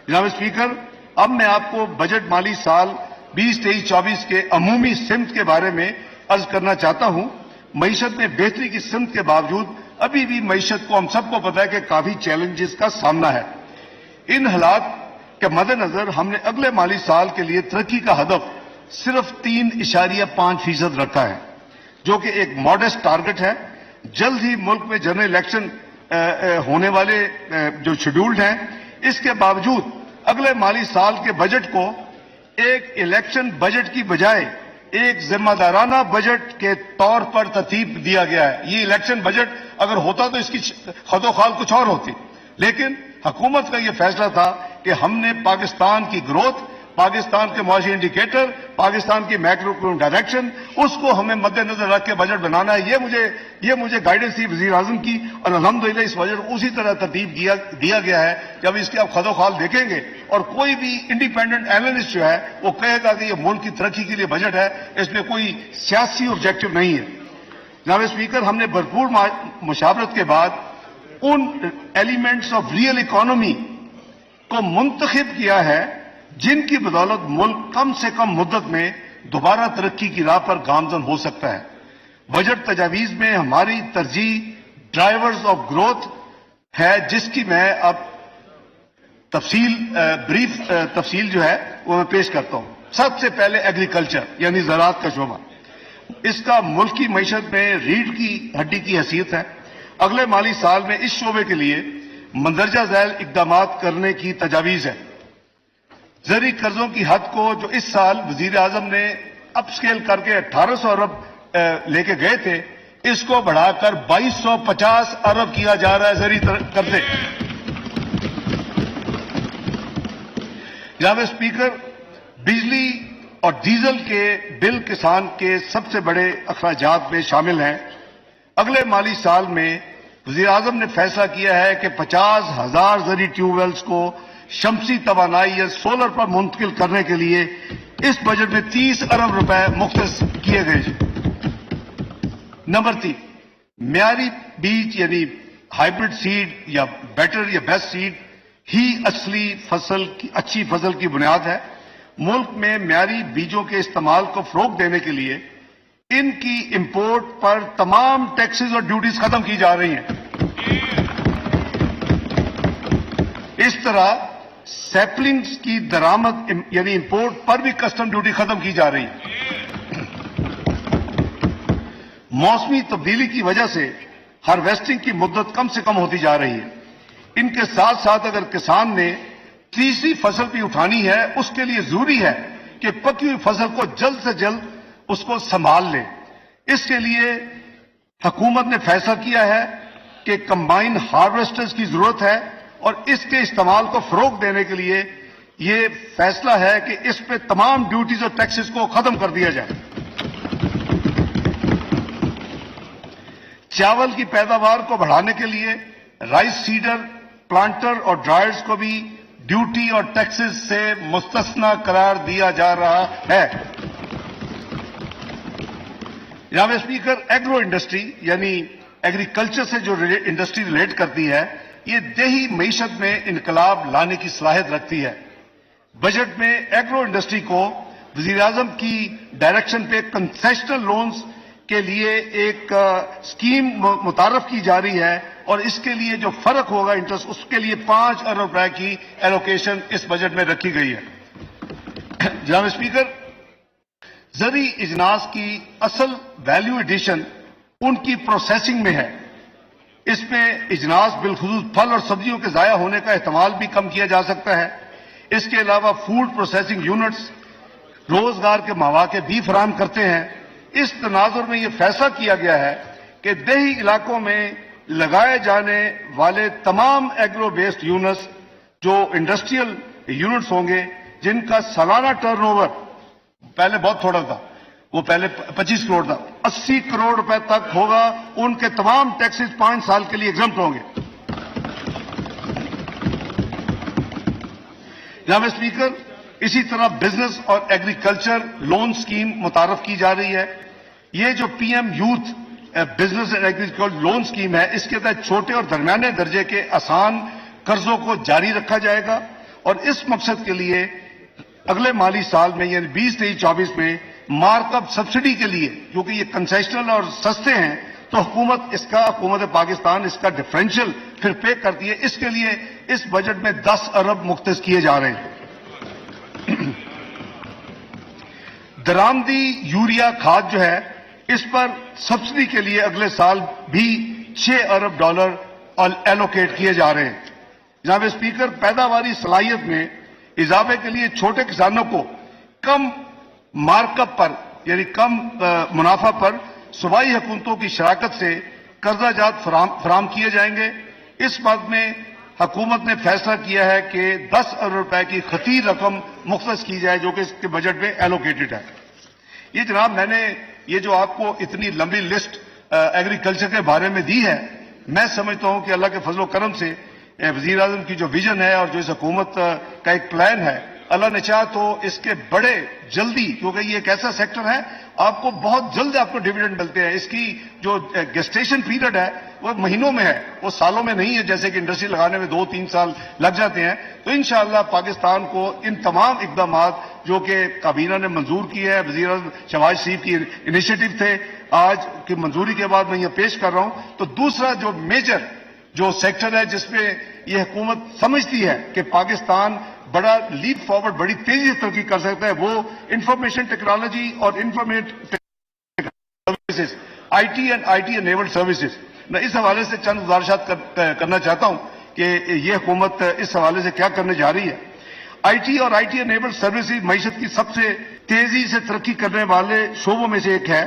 جناب اسپیکر، اب میں آپ کو بجٹ مالی سال 2023-24 کے عمومی سمت کے بارے میں عرض کرنا چاہتا ہوں۔ معیشت میں بہتری کی سمت کے باوجود ابھی بھی معیشت کو ہم سب کو پتہ ہے کہ کافی چیلنجز کا سامنا ہے۔ ان حالات کے مد نظر ہم نے اگلے مالی سال کے لیے ترقی کا ہدف صرف 3.5% رکھا ہے، جو کہ ایک ماڈسٹ ٹارگٹ ہے۔ جلد ہی ملک میں جنرل الیکشن ہونے والے جو شیڈولڈ ہیں، اس کے باوجود اگلے مالی سال کے بجٹ کو ایک الیکشن بجٹ کی بجائے ایک ذمہ دارانہ بجٹ کے طور پر ترتیب دیا گیا ہے۔ یہ الیکشن بجٹ اگر ہوتا تو اس کی خد و خال کچھ اور ہوتی، لیکن حکومت کا یہ فیصلہ تھا کہ ہم نے پاکستان کی گروتھ، پاکستان کے معاشی انڈیکیٹر، پاکستان کی میکرو اکنامک ڈائریکشن، اس کو ہمیں مد نظر رکھ کے بجٹ بنانا ہے۔ یہ مجھے گائیڈنس تھی وزیر اعظم کی، اور الحمدللہ اس بجٹ کو اسی طرح ترتیب دیا گیا ہے۔ جب اس کے آپ خد و خال دیکھیں گے اور کوئی بھی انڈیپینڈنٹ اینالسٹ جو ہے وہ کہے گا کہ یہ ملک کی ترقی کے لیے بجٹ ہے، اس میں کوئی سیاسی آبجیکٹو نہیں ہے۔ جناب اسپیکر، ہم نے بھرپور مشاورت کے بعد ان ایلیمنٹس آف ریئل اکانومی کو منتخب کیا ہے جن کی بدولت ملک کم سے کم مدت میں دوبارہ ترقی کی راہ پر گامزن ہو سکتا ہے۔ بجٹ تجاویز میں ہماری ترجیح ڈرائیورز آف گروتھ ہے، جس کی میں اب تفصیل جو ہے وہ میں پیش کرتا ہوں۔ سب سے پہلے ایگریکلچر یعنی زراعت کا شعبہ، اس کا ملکی معیشت میں ریڑھ کی ہڈی کی حیثیت ہے۔ اگلے مالی سال میں اس شعبے کے لیے مندرجہ ذیل اقدامات کرنے کی تجاویز ہے۔ زرعی قرضوں کی حد کو جو اس سال وزیر اعظم نے اپ سکیل کر کے 1800 ارب لے کے گئے تھے، اس کو بڑھا کر 2250 ارب کیا جا رہا ہے زرعی قرضے۔ جناب اسپیکر، بجلی اور ڈیزل کے بل کسان کے سب سے بڑے اخراجات میں شامل ہیں۔ اگلے مالی سال میں وزیر اعظم نے فیصلہ کیا ہے کہ 50,000 زرعی ٹیوب ویلز کو شمسی توانائی یا سولر پر منتقل کرنے کے لیے اس بجٹ میں 30 ارب روپے مختص کیے گئے۔ نمبر 3، معیاری بیج یعنی ہائیبرڈ سیڈ یا بیٹر یا بیسٹ سیڈ ہی اچھی فصل کی بنیاد ہے۔ ملک میں معیاری بیجوں کے استعمال کو فروغ دینے کے لیے ان کی امپورٹ پر تمام ٹیکسز اور ڈیوٹیز ختم کی جا رہی ہیں۔ اس طرح سیپلنگز کی درآمد یعنی امپورٹ پر بھی کسٹم ڈیوٹی ختم کی جا رہی ہے۔ موسمی تبدیلی کی وجہ سے ہارویسٹنگ کی مدت کم سے کم ہوتی جا رہی ہے۔ ان کے ساتھ ساتھ اگر کسان نے تیسری فصل بھی اٹھانی ہے، اس کے لیے ضروری ہے کہ پکی ہوئی فصل کو جلد سے جلد اس کو سنبھال لے۔ اس کے لیے حکومت نے فیصلہ کیا ہے کہ کمبائن ہارویسٹرز کی ضرورت ہے اور اس کے استعمال کو فروغ دینے کے لیے یہ فیصلہ ہے کہ اس پہ تمام ڈیوٹیز اور ٹیکسز کو ختم کر دیا جائے. چاول کی پیداوار کو بڑھانے کے لیے رائس سیڈر، پلانٹر اور ڈرائرز کو بھی ڈیوٹی اور ٹیکسز سے مستثنا قرار دیا جا رہا ہے. جناب اسپیکر، ایگرو انڈسٹری یعنی ایگریکلچر سے جو انڈسٹری ریلیٹ کرتی ہے، یہ دیہی معیشت میں انقلاب لانے کی صلاحیت رکھتی ہے. بجٹ میں ایگرو انڈسٹری کو وزیر اعظم کی ڈائریکشن پہ کنسیشنل لونز کے لیے ایک اسکیم متعارف کی جا رہی ہے اور اس کے لیے جو فرق ہوگا انٹرسٹ، اس کے لیے 5 ارب روپے کی ایلوکیشن اس بجٹ میں رکھی گئی ہے. جناب اسپیکر، زرعی اجناس کی اصل ویلیو ایڈیشن ان کی پروسیسنگ میں ہے. اس میں اجناس بالخصوص پھل اور سبزیوں کے ضائع ہونے کا احتمال بھی کم کیا جا سکتا ہے. اس کے علاوہ فوڈ پروسیسنگ یونٹس روزگار کے مواقع بھی فراہم کرتے ہیں. اس تناظر میں یہ فیصلہ کیا گیا ہے کہ دیہی علاقوں میں لگائے جانے والے تمام ایگرو بیسڈ یونٹس جو انڈسٹریل یونٹس ہوں گے، جن کا سالانہ ٹرن اوور پہلے بہت تھوڑا تھا، وہ پہلے 25 کروڑ تھا، 80 کروڑ روپے تک ہوگا، ان کے تمام ٹیکسز 5 سال کے لیے ایگزمپٹ ہوں گے. جناب اسپیکر، اسی طرح بزنس اور ایگریکلچر لون سکیم متعارف کی جا رہی ہے. یہ جو P M youth business and agriculture loan scheme ہے، اس کے تحت چھوٹے اور درمیانے درجے کے آسان قرضوں کو جاری رکھا جائے گا اور اس مقصد کے لیے اگلے مالی سال میں یعنی 2023-24 میں مارک اپ سبسڈی کے لیے، کیونکہ یہ کنسیشنل اور سستے ہیں تو حکومت پاکستان اس کا ڈفرینشیل پھر پے کرتی ہے. اس کے لیے اس بجٹ میں 10 ارب مختص کیے جا رہے ہیں. درآمدی یوریا کھاد جو ہے، اس پر سبسڈی کے لیے اگلے سال بھی $6 ارب ایلوکیٹ کیے جا رہے ہیں. جناب اسپیکر، پیداواری صلاحیت میں اضافے کے لیے چھوٹے کسانوں کو کم مارک اپ پر یعنی کم منافع پر صوبائی حکومتوں کی شراکت سے قرضہ جات فراہم کیے جائیں گے. اس بات میں حکومت نے فیصلہ کیا ہے کہ 10 ارب روپے کی خطیر رقم مختص کی جائے جو کہ اس کے بجٹ میں ایلوکیٹڈ ہے. یہ جناب میں نے یہ جو آپ کو اتنی لمبی لسٹ ایگریکلچر کے بارے میں دی ہے، میں سمجھتا ہوں کہ اللہ کے فضل و کرم سے وزیر اعظم کی جو ویژن ہے اور جو اس حکومت کا ایک پلان ہے، اللہ نے چاہا تو اس کے بڑے جلدی، کیونکہ یہ ایک ایسا سیکٹر ہے آپ کو بہت جلد آپ کو ڈیویڈنڈ ملتے ہیں. اس کی جو گیسٹیشن پیریڈ ہے وہ مہینوں میں ہے، وہ سالوں میں نہیں ہے جیسے کہ انڈسٹری لگانے میں 2-3 سال لگ جاتے ہیں. تو انشاءاللہ پاکستان کو ان تمام اقدامات جو کہ کابینہ نے منظور کی ہے، وزیر اعظم شہباز شریف کی انیشیٹو تھے، آج کی منظوری کے بعد میں یہ پیش کر رہا ہوں. تو دوسرا جو میجر جو سیکٹر ہے جس میں یہ حکومت سمجھتی ہے کہ پاکستان بڑا لیپ فارورڈ بڑی تیزی سے ترقی کر سکتا ہے، وہ انفارمیشن ٹیکنالوجی اور information services, I T and I T enabled services. میں اس حوالے سے چند گزارشات کرنا چاہتا ہوں کہ یہ حکومت اس حوالے سے کیا کرنے جا رہی ہے. آئی ٹی اور آئی ٹی انیبلڈ سروسز معیشت کی سب سے تیزی سے ترقی کرنے والے شعبوں میں سے ایک ہے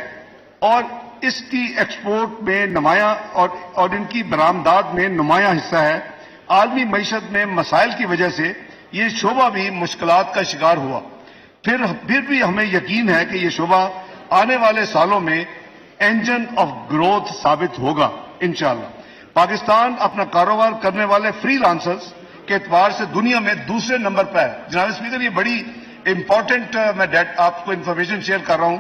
اور اس کی ایکسپورٹ میں نمایاں اور ان کی برآمدات میں نمایاں حصہ ہے. عالمی معیشت میں مسائل کی وجہ سے یہ شعبہ بھی مشکلات کا شکار ہوا. پھر بھی ہمیں یقین ہے کہ یہ شعبہ آنے والے سالوں میں انجن آف گروتھ ثابت ہوگا انشاءاللہ. پاکستان اپنا کاروبار کرنے والے فری لانسرز کے اعتبار سے دنیا میں دوسرے نمبر پر ہے. جناب اسپیکر، یہ بڑی امپورٹنٹ میں آپ کو انفارمیشن شیئر کر رہا ہوں.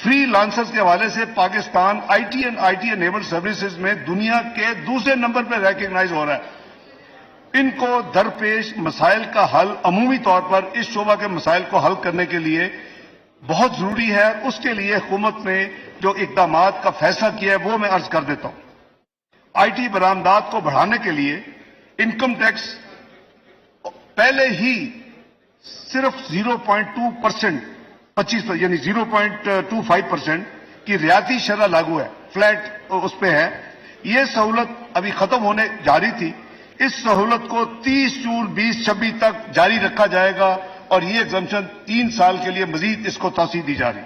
فری لانسرز کے حوالے سے Pakistan I T and I T enabled services میں دنیا کے دوسرے نمبر پر ریکگنائز ہو رہا ہے. ان کو درپیش مسائل کا حل عمومی طور پر اس شعبہ کے مسائل کو حل کرنے کے لیے بہت ضروری ہے. اس کے لیے حکومت نے جو اقدامات کا فیصلہ کیا ہے وہ میں عرض کر دیتا ہوں. آئی ٹی برآمدات کو بڑھانے کے لیے انکم ٹیکس پہلے ہی صرف 0.2% 25% یعنی 0.25% کی ریاتی شرح لاگو ہے، فلیٹ اس پہ ہے. یہ سہولت ابھی ختم ہونے جاری تھی. اس سہولت کو 30 جون 2026 تک جاری رکھا جائے گا اور یہ ایگزمپشن 3 سال کے لیے مزید اس کو توسیع دی جا رہی.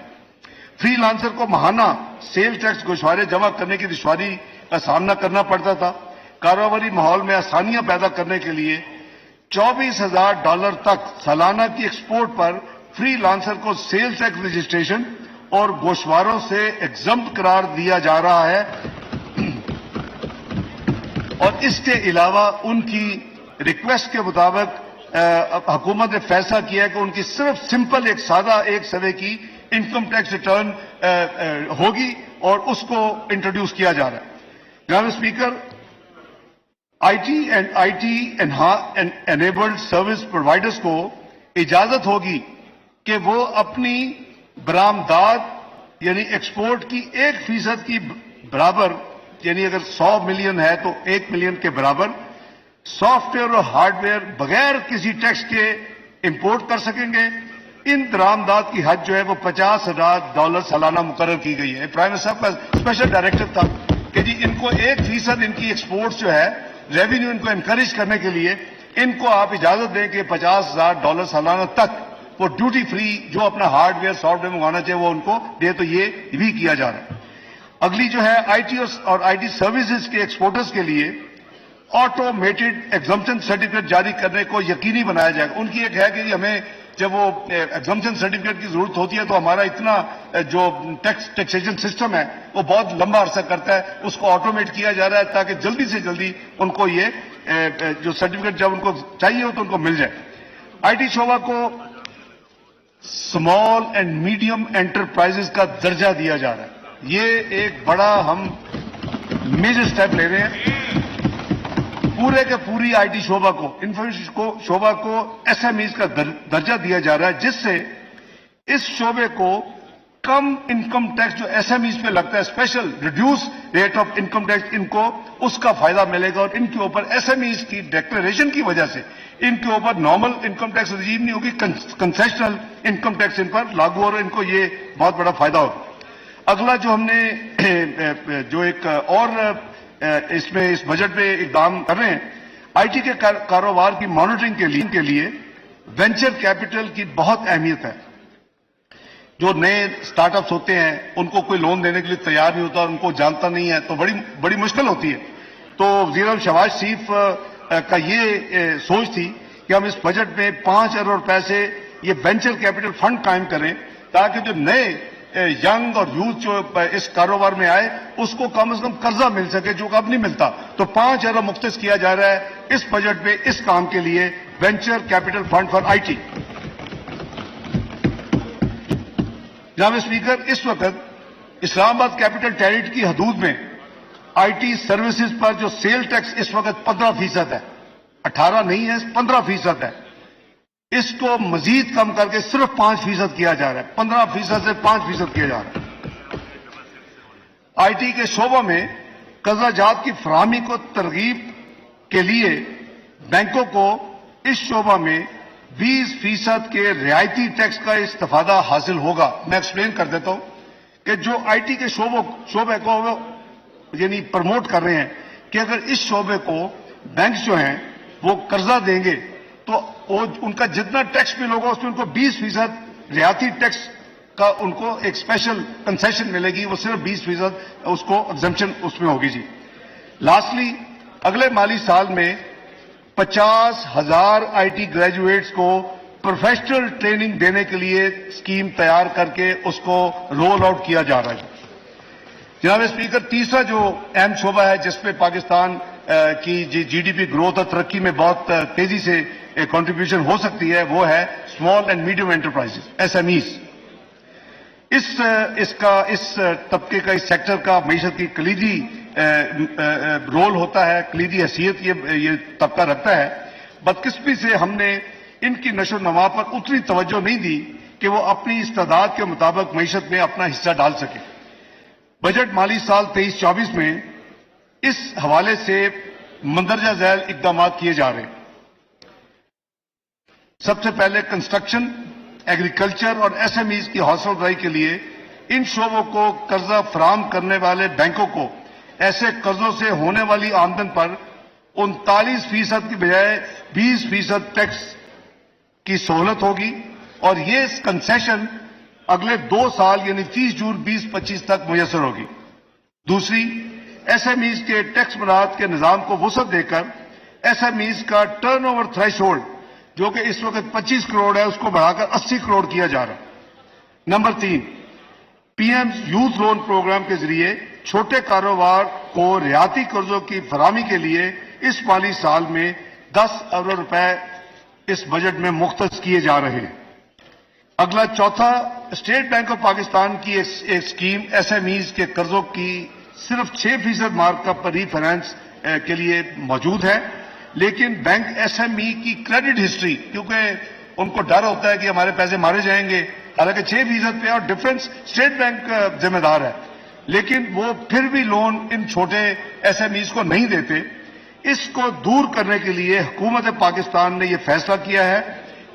فری لانسر کو ماہانہ سیل ٹیکس گوشوارے جمع کرنے کی دشواری کا سامنا کرنا پڑتا تھا۔ کاروباری ماحول میں آسانیاں پیدا کرنے کے لیے $24,000 تک سالانہ کی ایکسپورٹ پر فری لانسر کو سیلز ٹیکس رجسٹریشن اور گوشواروں سے ایگزمپٹ قرار دیا جا رہا ہے، اور اس کے علاوہ ان کی ریکویسٹ کے مطابق حکومت نے فیصلہ کیا ہے کہ ان کی صرف سمپل ایک سادہ ایک سوے کی انکم ٹیکس ریٹرن ہوگی اور اس کو انٹروڈیوس کیا جا رہا ہے۔ جناب speaker, I T enabled service providers کو اجازت ہوگی کہ وہ اپنی برآمدات یعنی ایکسپورٹ کی 1% کی برابر، یعنی اگر 100 ملین ہے تو 1 ملین کے برابر سافٹ ویئر اور ہارڈ ویئر بغیر کسی ٹیکس کے امپورٹ کر سکیں گے۔ ان درآمدات کی حد جو ہے وہ $50,000 سالانہ مقرر کی گئی ہے۔ پرائم منسٹر صاحب کا اسپیشل ڈائریکٹو تھا کہ جی ان کو 1% ان کی ایکسپورٹ جو ہے ریونیو ان کو انکریج کرنے کے لیے ان کو آپ اجازت دیں کہ $50,000 سالانہ تک وہ ڈیوٹی فری جو اپنا ہارڈ ویئر سافٹ ویئر منگوانا چاہیے وہ ان کو دے، تو یہ بھی کیا جا رہا ہے۔ اگلی جو ہے آئی ٹی سروسز کے ایکسپورٹرز کے لیے آٹومیٹڈ ایگزمپشن سرٹیفکیٹ جاری کرنے کو یقینی بنایا جائے گا۔ ان کی ایک ہے کہ ہمیں جب وہ ایگزمپشن سرٹیفکیٹ کی ضرورت ہوتی ہے تو ہمارا اتنا جو ٹیکسیشن سسٹم ہے وہ بہت لمبا عرصہ کرتا ہے، اس کو آٹومیٹ کیا جا رہا ہے تاکہ جلدی سے جلدی ان کو یہ جو سرٹیفکیٹ جب ان کو چاہیے ہو تو ان کو مل جائے۔ آئی ٹی شعبہ کو اسمال اینڈ میڈیم انٹرپرائزز کا درجہ دیا جا رہا ہے۔ یہ ایک بڑا ہم میجر اسٹیپ لے رہے ہیں۔ پورے کے پوری آئی ٹی شعبہ کو، انفارمیشن شعبہ کو ایس ایم ایز کا درجہ دیا جا رہا ہے، جس سے اس شعبے کو کم انکم ٹیکس جو ایس ایم ایز پہ لگتا ہے، special reduce rate of income tax, ان کو اس کا فائدہ ملے گا، اور ان کے اوپر ایس ایم ایز کی ڈیکلریشن کی وجہ سے ان کے اوپر نارمل انکم ٹیکس رجیم نہیں ہوگی، کنسیشنل انکم ٹیکس ان پر لاگو، اور ان کو یہ بہت بڑا فائدہ ہوگا۔ اگلا جو ہم نے جو ایک اور اس میں اس بجٹ میں اقدام کر رہے ہیں، آئی ٹی کے کاروبار کی مانیٹرنگ کے لیے وینچر کیپٹل کی بہت اہمیت ہے۔ جو نئے سٹارٹ اپس ہوتے ہیں ان کو کوئی لون دینے کے لیے تیار نہیں ہوتا اور ان کو جانتا نہیں ہے تو بڑی مشکل ہوتی ہے۔ تو وزیر اعظم شہباز شریف کا یہ سوچ تھی کہ ہم اس بجٹ میں 5 ارب روپے سے یہ وینچر کیپٹل فنڈ قائم کریں تاکہ جو نئے ینگ اور یوتھ جو اس کاروبار میں آئے اس کو کم از کم قرضہ مل سکے جو اب نہیں ملتا۔ تو 5 ارب مختص کیا جا رہا ہے اس بجٹ میں اس کام کے لیے، venture capital fund for I T. جناب اسپیکر، اس وقت اسلام آباد کیپٹل ٹیریٹری کی حدود میں آئی ٹی سروسز پر جو سیل ٹیکس اس وقت 15% ہے، 18 نہیں ہے، 15% ہے۔ اس کو مزید کم کر کے صرف 5% کیا جا رہا ہے، 15% سے 5% کیا جا رہا ہے۔ آئی ٹی کے شعبوں میں قرضہ جات کی فراہمی کو ترغیب کے لیے بینکوں کو اس شعبہ میں 20% کے رعایتی ٹیکس کا استفادہ حاصل ہوگا۔ میں ایکسپلین کر دیتا ہوں کہ جو آئی ٹی کے شعبے کو یعنی پروموٹ کر رہے ہیں کہ اگر اس شعبے کو بینکس جو ہیں وہ قرضہ دیں گے تو ان کا جتنا ٹیکس بل ہوگا اس میں ان کو 20% رعایتی ٹیکس کا ان کو ایک اسپیشل کنسیشن ملے گی، وہ صرف 20% اس کو ایگزمپشن اس میں ہوگی۔ جی لاسٹلی، اگلے مالی سال میں 50,000 آئی ٹی گریجویٹس کو پروفیشنل ٹریننگ دینے کے لیے اسکیم تیار کر کے اس کو رول آؤٹ کیا جا رہا ہے۔ جناب اسپیکر، تیسرا جو اہم شعبہ ہے جس پہ پاکستان کی جی ڈی پی گروتھ اور ترقی میں بہت تیزی سے کنٹریبیوشن ہو سکتی ہے وہ ہے small and medium enterprises, S M Es. اس طبقے کا، اس سیکٹر کا معیشت کی کلیدی رول ہوتا ہے، کلیدی حیثیت یہ طبقہ رکھتا ہے۔ بدقسمتی سے ہم نے ان کی نشو و نما پر اتنی توجہ نہیں دی کہ وہ اپنی استعداد کے مطابق معیشت میں اپنا حصہ ڈال سکے۔ بجٹ مالی سال 23-24 میں اس حوالے سے مندرجہ ذیل اقدامات کیے جا رہے ہیں۔ سب سے پہلے کنسٹرکشن، ایگریکلچر اور ایس ایم ایز کی حوصلہ افزائی کے لیے ان شعبوں کو قرضہ فراہم کرنے والے بینکوں کو ایسے قرضوں سے ہونے والی آمدن پر 39% کی بجائے 20% ٹیکس کی سہولت ہوگی، اور یہ کنسیشن اگلے 2 سال یعنی 30 جون 2025 تک میسر ہوگی۔ دوسری، ایس ایم ایز کے ٹیکس براعت کے نظام کو وسعت دے کر ایس ایم ایز کا ٹرن اوور تھریش ہولڈ جو کہ اس وقت 25 کروڑ ہے اس کو بڑھا کر 80 کروڑ کیا جا رہا ہے۔ Number 3، P M youth loan programme کے ذریعے چھوٹے کاروبار کو رعایتی قرضوں کی فراہمی کے لیے اس مالی سال میں 10 ارب روپے اس بجٹ میں مختص کیے جا رہے ہیں۔ اگلا چوتھا، اسٹیٹ بینک آف پاکستان کی ایک اسکیم ایس ایم ایز کے قرضوں کی صرف 6% مارک اپ پر ری فائنانس کے لیے موجود ہے، لیکن بینک ایس ایم ای کی کریڈٹ ہسٹری، کیونکہ ان کو ڈر ہوتا ہے کہ ہمارے پیسے مارے جائیں گے، حالانکہ 6% پہ اور ڈفرینس اسٹیٹ بینک ذمہ دار ہے، لیکن وہ پھر بھی لون ان چھوٹے ایس ایم ایز کو نہیں دیتے۔ اس کو دور کرنے کے لیے حکومت پاکستان نے یہ فیصلہ کیا ہے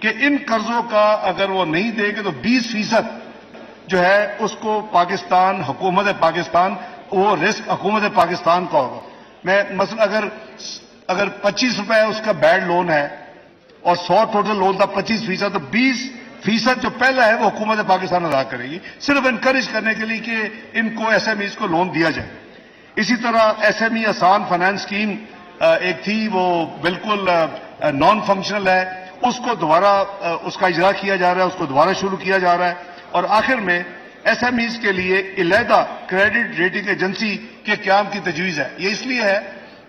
کہ ان قرضوں کا اگر وہ نہیں دے گے تو 20% جو ہے اس کو پاکستان، حکومت پاکستان، وہ رسک حکومت پاکستان کا ہوگا۔ میں مثلا اگر 25 روپے اس کا بیڈ لون ہے اور 100 ٹوٹل لون تھا 25%، تو 20% جو پہلا ہے وہ حکومت پاکستان ادا کرے گی، صرف انکریج کرنے کے لیے کہ ان کو ایس ایم ایز کو لون دیا جائے۔ اسی طرح ایس ایم ای آسان فائنانس اسکیم ایک تھی، وہ بالکل نان فنکشنل ہے، اس کو دوبارہ اس کا اجرا کیا جا رہا ہے، اس کو دوبارہ شروع کیا جا رہا ہے۔ اور آخر میں ایس ایم ایز کے لیے علیحدہ کریڈٹ ریٹنگ ایجنسی کے قیام کی تجویز ہے۔ یہ اس لیے ہے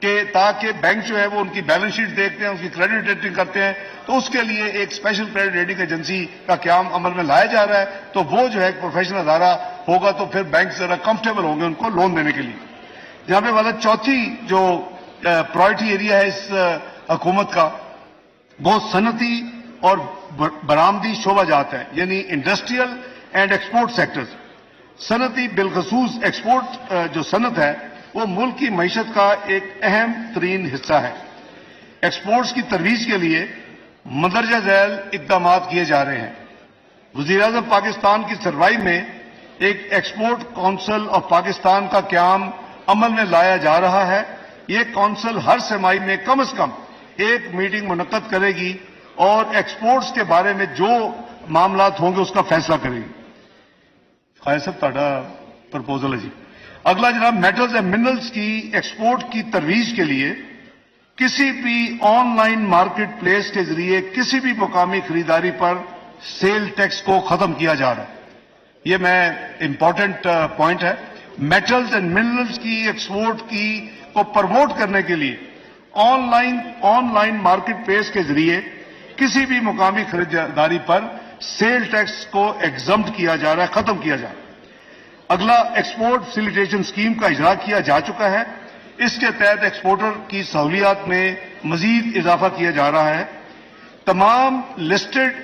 کہ تاکہ بینک جو ہے وہ ان کی بیلنس شیٹ دیکھتے ہیں، اس کی کریڈٹ ریٹنگ کرتے ہیں، تو اس کے لیے ایک اسپیشل کریڈٹ ریٹنگ ایجنسی کا قیام عمل میں لایا جا رہا ہے، تو وہ جو ہے ایک پروفیشنل ادارہ ہوگا، تو پھر بینک ذرا کمفرٹیبل ہوں گے ان کو لون دینے کے لیے۔ یہاں پہ والا چوتھی جو پرائرٹی ایریا ہے اس حکومت کا، وہ صنعتی اور برآمدی شعبہ جات ہے، یعنی انڈسٹریل اینڈ ایکسپورٹ سیکٹرز۔ صنعتی بالخصوص ایکسپورٹ جو صنعت ہے وہ ملک کی معیشت کا ایک اہم ترین حصہ ہے۔ ایکسپورٹس کی ترویج کے لیے مندرجہ ذیل اقدامات کیے جا رہے ہیں۔ وزیر اعظم پاکستان کی سربراہی میں ایک ایکسپورٹ کونسل آف پاکستان کا قیام عمل میں لایا جا رہا ہے۔ یہ کونسل ہر سرمائی میں کم از کم ایک میٹنگ منعقد کرے گی اور ایکسپورٹس کے بارے میں جو معاملات ہوں گے اس کا فیصلہ کرے گی۔ خواجہ صاحب تہاڈا پرپوزل ہے جی۔ اگلا جناب، میٹلز اینڈ منرلز کی ایکسپورٹ کی ترویج کے لیے کسی بھی آن لائن مارکیٹ پلیس کے ذریعے کسی بھی مقامی خریداری پر سیل ٹیکس کو ختم کیا جا رہا ہے۔ یہ میں امپورٹنٹ پوائنٹ ہے۔ میٹلز اینڈ منرلز کی ایکسپورٹ کو پروموٹ کرنے کے لیے آن لائن مارکیٹ پلیس کے ذریعے کسی بھی مقامی خریداری پر سیل ٹیکس کو ایگزمپٹ کیا جا رہا ہے، ختم کیا جا رہا ہے۔ اگلا، ایکسپورٹ فیسیلیٹیشن اسکیم کا اجرا کیا جا چکا ہے۔ اس کے تحت ایکسپورٹر کی سہولیات میں مزید اضافہ کیا جا رہا ہے۔ تمام لسٹڈ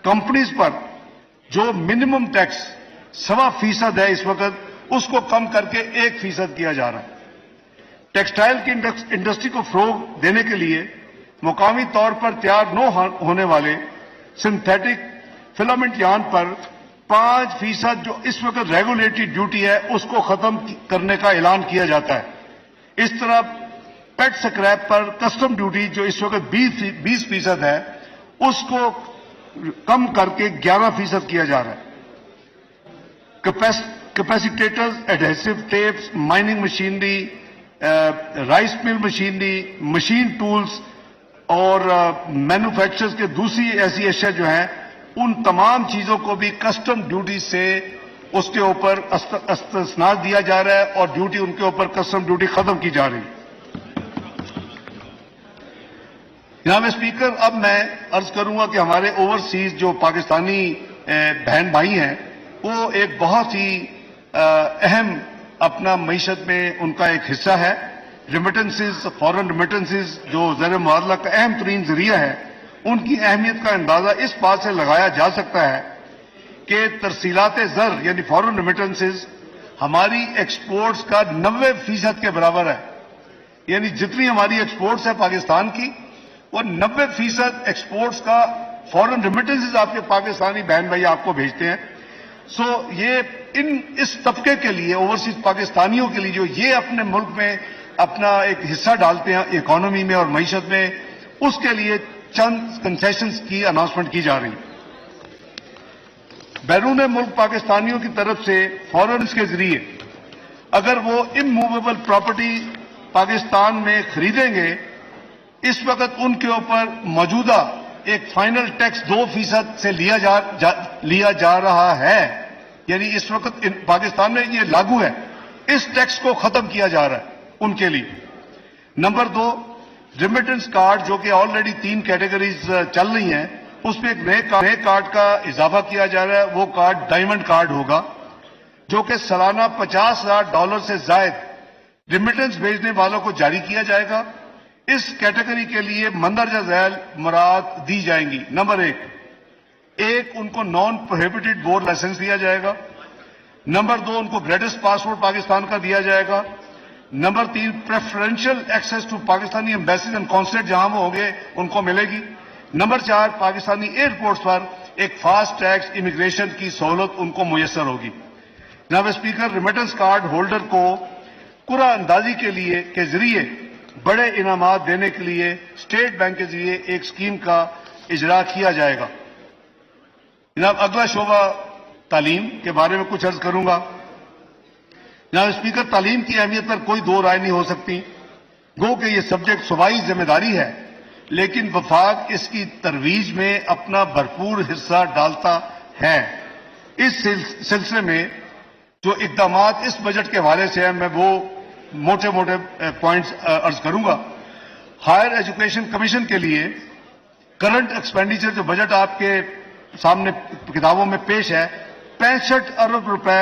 کمپنیز پر جو منیمم ٹیکس 1.25% ہے اس وقت، اس کو کم کر کے 1% کیا جا رہا ہے۔ ٹیکسٹائل کی انڈسٹری کو فروغ دینے کے لیے مقامی طور پر تیار نہ ہونے والے سنتھیٹک فلامنٹ یارن پر 5% جو اس وقت ریگولیٹری ڈیوٹی ہے اس کو ختم کرنے کا اعلان کیا جاتا ہے۔ اس طرح پیٹ سکریپ پر کسٹم ڈیوٹی جو اس وقت 20% ہے اس کو کم کر کے 11% کیا جا رہا ہے۔ Capacitors, adhesive tapes, mining machinery, rice mill machinery, machine tools اور مینوفیکچرز کے دوسری ایسی اشیاء جو ہیں، ان تمام چیزوں کو بھی کسٹم ڈیوٹی سے اس کے اوپر استثناء دیا جا رہا ہے اور ڈیوٹی ان کے اوپر کسٹم ڈیوٹی ختم کی جا رہی ہے۔ جناب اسپیکر، اب میں عرض کروں گا کہ ہمارے اوورسیز جو پاکستانی بہن بھائی ہیں وہ ایک بہت ہی اہم اپنا معیشت میں ان کا ایک حصہ ہے۔ ریمیٹنسز، فورن ریمیٹنسز جو زیر مبادلہ کا اہم ترین ذریعہ ہے، ان کی اہمیت کا اندازہ اس بات سے لگایا جا سکتا ہے کہ ترسیلات زر یعنی فورن ریمیٹنسز ہماری ایکسپورٹس کا 90% کے برابر ہے۔ یعنی جتنی ہماری ایکسپورٹس ہے پاکستان کی، وہ 90% ایکسپورٹس کا فورن ریمیٹنسز آپ کے پاکستانی بہن بھائی آپ کو بھیجتے ہیں۔ یہ اس طبقے کے لیے، اوورسیز پاکستانیوں کے لیے جو یہ اپنے ملک میں اپنا ایک حصہ ڈالتے ہیں اکانومی میں اور معیشت میں، اس کے لیے چند کنسیشنز کی اناؤنسمنٹ کی جا رہی ہے۔ بیرون ملک پاکستانیوں کی طرف سے فارنرز کے ذریعے اگر وہ اموویبل پراپرٹی پاکستان میں خریدیں گے، اس وقت ان کے اوپر موجودہ ایک فائنل ٹیکس 2% سے لیا جا رہا ہے، یعنی اس وقت پاکستان میں یہ لاگو ہے، اس ٹیکس کو ختم کیا جا رہا ہے ان کے لیے۔ نمبر 2، ریمیٹنس کارڈ جو کہ آلریڈی 3 کیٹیگریز چل رہی ہیں، اس میں ایک نئے کارڈ کا اضافہ کیا جا رہا ہے، وہ کارڈ ڈائمنڈ کارڈ ہوگا، جو کہ سالانہ $50,000 سے زائد ریمیٹنس بھیجنے والوں کو جاری کیا جائے گا۔ اس کیٹیگری کے لیے مندرجہ ذیل مراعات دی جائیں گی۔ نمبر 1، ان کو نان پروہیبٹڈ بور لائسنس دیا جائے گا۔ نمبر 2، ان کو گریٹس پاسپورٹ پاکستان کا دیا جائے گا۔ Number 3، preferential access to Pakistani embassies and consulate جہاں وہ ہوں گے ان کو ملے گی۔ نمبر 4، پاکستانی ایئرپورٹس پر ایک فاسٹ ٹریک امیگریشن کی سہولت ان کو میسر ہوگی۔ جناب اسپیکر، ریمیٹنس کارڈ ہولڈر کو قرعہ اندازی کے ذریعے بڑے انعامات دینے کے لیے اسٹیٹ بینک کے ذریعے ایک اسکیم کا اجرا کیا جائے گا۔ جناب اگلا شعبہ تعلیم کے بارے میں کچھ عرض کروں گا۔ جناب اسپیکر، تعلیم کی اہمیت پر کوئی دو رائے نہیں ہو سکتی، گو کہ یہ سبجیکٹ صوبائی ذمہ داری ہے، لیکن وفاق اس کی ترویج میں اپنا بھرپور حصہ ڈالتا ہے۔ اس سلسلے میں جو اقدامات اس بجٹ کے حوالے سے ہیں، میں وہ موٹے پوائنٹس عرض کروں گا۔ ہائر ایجوکیشن کمیشن کے لیے کرنٹ ایکسپینڈیچر جو بجٹ آپ کے سامنے کتابوں میں پیش ہے، 65 ارب روپے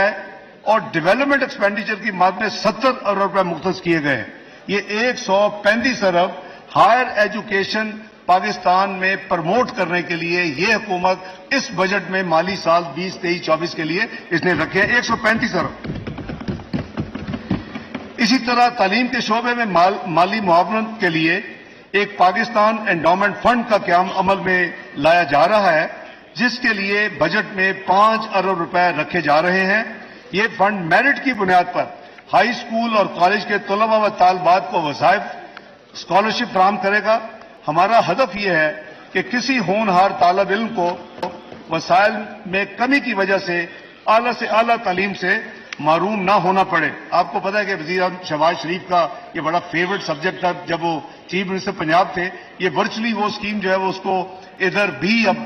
اور ڈیولپمنٹ ایکسپینڈیچر کی مد میں 70 ارب روپے مختص کیے گئے ہیں۔ یہ 135 ارب ہائر ایجوکیشن پاکستان میں پرموٹ کرنے کے لیے یہ حکومت اس بجٹ میں مالی سال 2023-24 کے لیے اس نے رکھے ہیں 135 ارب۔ اسی طرح تعلیم کے شعبے میں مالی معاونت کے لیے ایک پاکستان انڈومنٹ فنڈ کا قیام عمل میں لایا جا رہا ہے، جس کے لیے بجٹ میں 5 ارب روپے رکھے جا رہے ہیں۔ یہ فنڈ میرٹ کی بنیاد پر ہائی اسکول اور کالج کے طلباء و طالبات کو وظائف اسکالرشپ فراہم کرے گا۔ ہمارا ہدف یہ ہے کہ کسی ہونہار طالب علم کو وسائل میں کمی کی وجہ سے اعلیٰ تعلیم سے محروم نہ ہونا پڑے۔ آپ کو پتا ہے کہ وزیر اعظم شہباز شریف کا یہ بڑا فیورٹ سبجیکٹ تھا جب وہ چیف منسٹر پنجاب تھے۔ یہ ورچولی وہ اسکیم جو ہے وہ اس کو ادھر بھی اب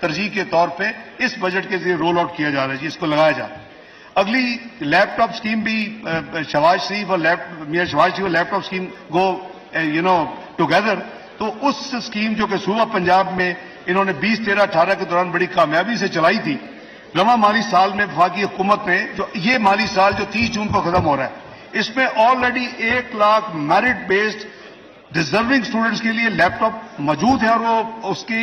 ترجیح کے طور پہ اس بجٹ کے ذریعے رول آؤٹ کیا جا رہا ہے، اس کو لگایا جا رہا ہے۔ اگلی لیپ ٹاپ اسکیم بھی شہباز شریف اور لیپ ٹاپ اسکیم گو ٹوگیدر۔ تو اس اسکیم جو کہ صوبہ پنجاب میں انہوں نے 2013-18 کے دوران بڑی کامیابی سے چلائی تھی، رواں مالی سال میں وفاقی حکومت نے جو یہ مالی سال جو 30 جون کو ختم ہو رہا ہے، اس میں already 1 lakh merit based deserving students کے لیے لیپ ٹاپ موجود ہیں اور وہ اس کی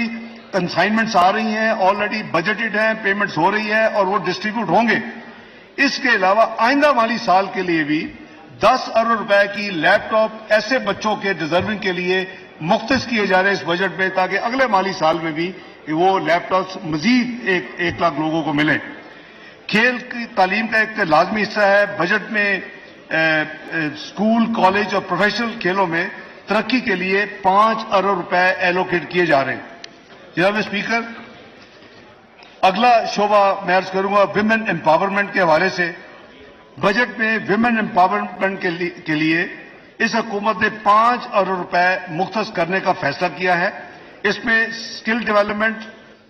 کنسائنمنٹس آ رہی ہیں، آلریڈی بجٹڈ ہیں، پیمنٹس ہو رہی ہے اور وہ ڈسٹریبیوٹ ہوں گے۔ اس کے علاوہ آئندہ مالی سال کے لیے بھی 10 ارب روپے کی لیپ ٹاپ ایسے بچوں کے ڈیزرونگ کے لیے مختص کیے جا رہے ہیں اس بجٹ میں، تاکہ اگلے مالی سال میں بھی وہ لیپ ٹاپس مزید 1 لاکھ لوگوں کو ملیں۔ کھیل کی تعلیم کا ایک لازمی حصہ ہے۔ بجٹ میں اسکول، کالج اور پروفیشنل کھیلوں میں ترقی کے لیے 5 ارب روپے ایلوکیٹ کیے جا رہے ہیں۔ جناب اسپیکر، اگلا شعبہ میں عرض کروں گا ویمن امپاورمنٹ کے حوالے سے۔ بجٹ میں ویمن امپاورمنٹ کے لیے اس حکومت نے 5 ارب روپے مختص کرنے کا فیصلہ کیا ہے۔ اس میں اسکل ڈیولپمنٹ،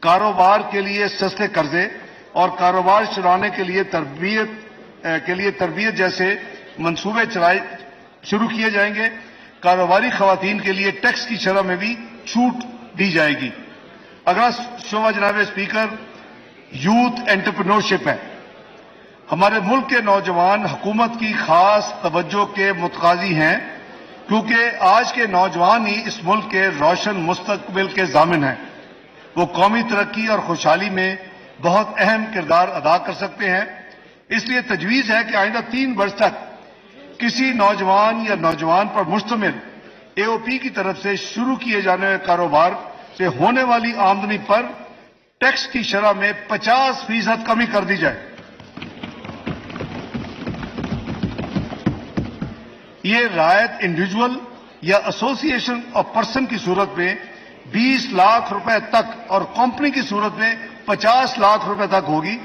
کاروبار کے لیے سستے قرضے اور کاروبار چلانے کے لیے تربیت جیسے منصوبے شروع کیے جائیں گے۔ کاروباری خواتین کے لیے ٹیکس کی شرح میں بھی چھوٹ دی جائے گی۔ اگلا شعبہ جناب اسپیکر یوتھ انٹرپرینورشپ ہے۔ ہمارے ملک کے نوجوان حکومت کی خاص توجہ کے متقاضی ہیں، کیونکہ آج کے نوجوان ہی اس ملک کے روشن مستقبل کے ضامن ہیں۔ وہ قومی ترقی اور خوشحالی میں بہت اہم کردار ادا کر سکتے ہیں۔ اس لیے تجویز ہے کہ آئندہ 3 برس تک کسی نوجوان یا نوجوان پر مشتمل اے او پی کی طرف سے شروع کیے جانے والے کاروبار سے ہونے والی آمدنی پر ٹیکس کی شرح میں 50% کمی کر دی جائے۔ یہ رعایت انڈیویجول یا ایسوسی ایشن آف پرسن کی صورت میں 20 لاکھ روپے تک اور کمپنی کی صورت میں 50 لاکھ روپے تک ہوگی۔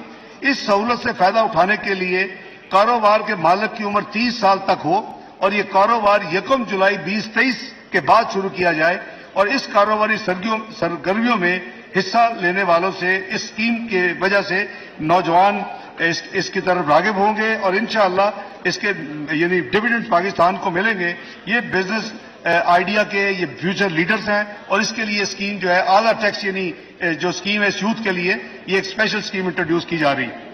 اس سہولت سے فائدہ اٹھانے کے لیے کاروبار کے مالک کی عمر 30 سال تک ہو اور یہ کاروبار 1 جولائی 2023 کے بعد شروع کیا جائے اور اس کاروباری سرگرمیوں میں حصہ لینے والوں سے اس اسکیم کی وجہ سے نوجوان اس کی طرف راغب ہوں گے اور انشاءاللہ اس کے یعنی ڈویڈنڈ پاکستان کو ملیں گے. یہ بزنس آئیڈیا کے یہ فیوچر لیڈرز ہیں اور اس کے لیے اسکیم جو ہے آدھا ٹیکس یعنی جو اسکیم ہے یوتھ کے لیے یہ ایک اسپیشل اسکیم انٹروڈیوس کی جا رہی ہے.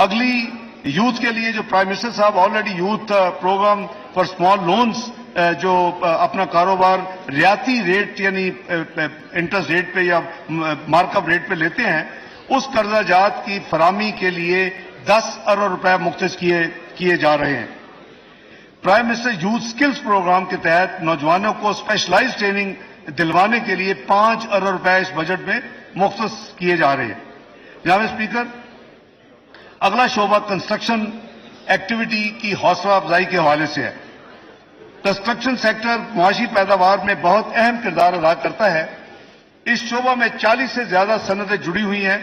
اگلی یوتھ کے لیے جو پرائم منسٹر صاحب already youth programme for small loans جو اپنا کاروبار رعایتی ریٹ یعنی انٹرسٹ ریٹ پہ یا مارک اپ ریٹ پہ لیتے ہیں اس قرضہ جات کی فراہمی کے لیے 10 ارب روپے مختص کیے جا رہے ہیں. Prime minister youth skills programme کے تحت نوجوانوں کو اسپیشلائز ٹریننگ دلوانے کے لیے 5 ارب روپے اس بجٹ میں مختص کیے جا رہے ہیں. جناب اسپیکر، اگلا شعبہ کنسٹرکشن ایکٹیویٹی کی حوصلہ افزائی کے حوالے سے ہے. کنسٹرکشن سیکٹر معاشی پیداوار میں بہت اہم کردار ادا کرتا ہے. اس شعبہ میں 40 سے زیادہ صنعتیں جڑی ہوئی ہیں.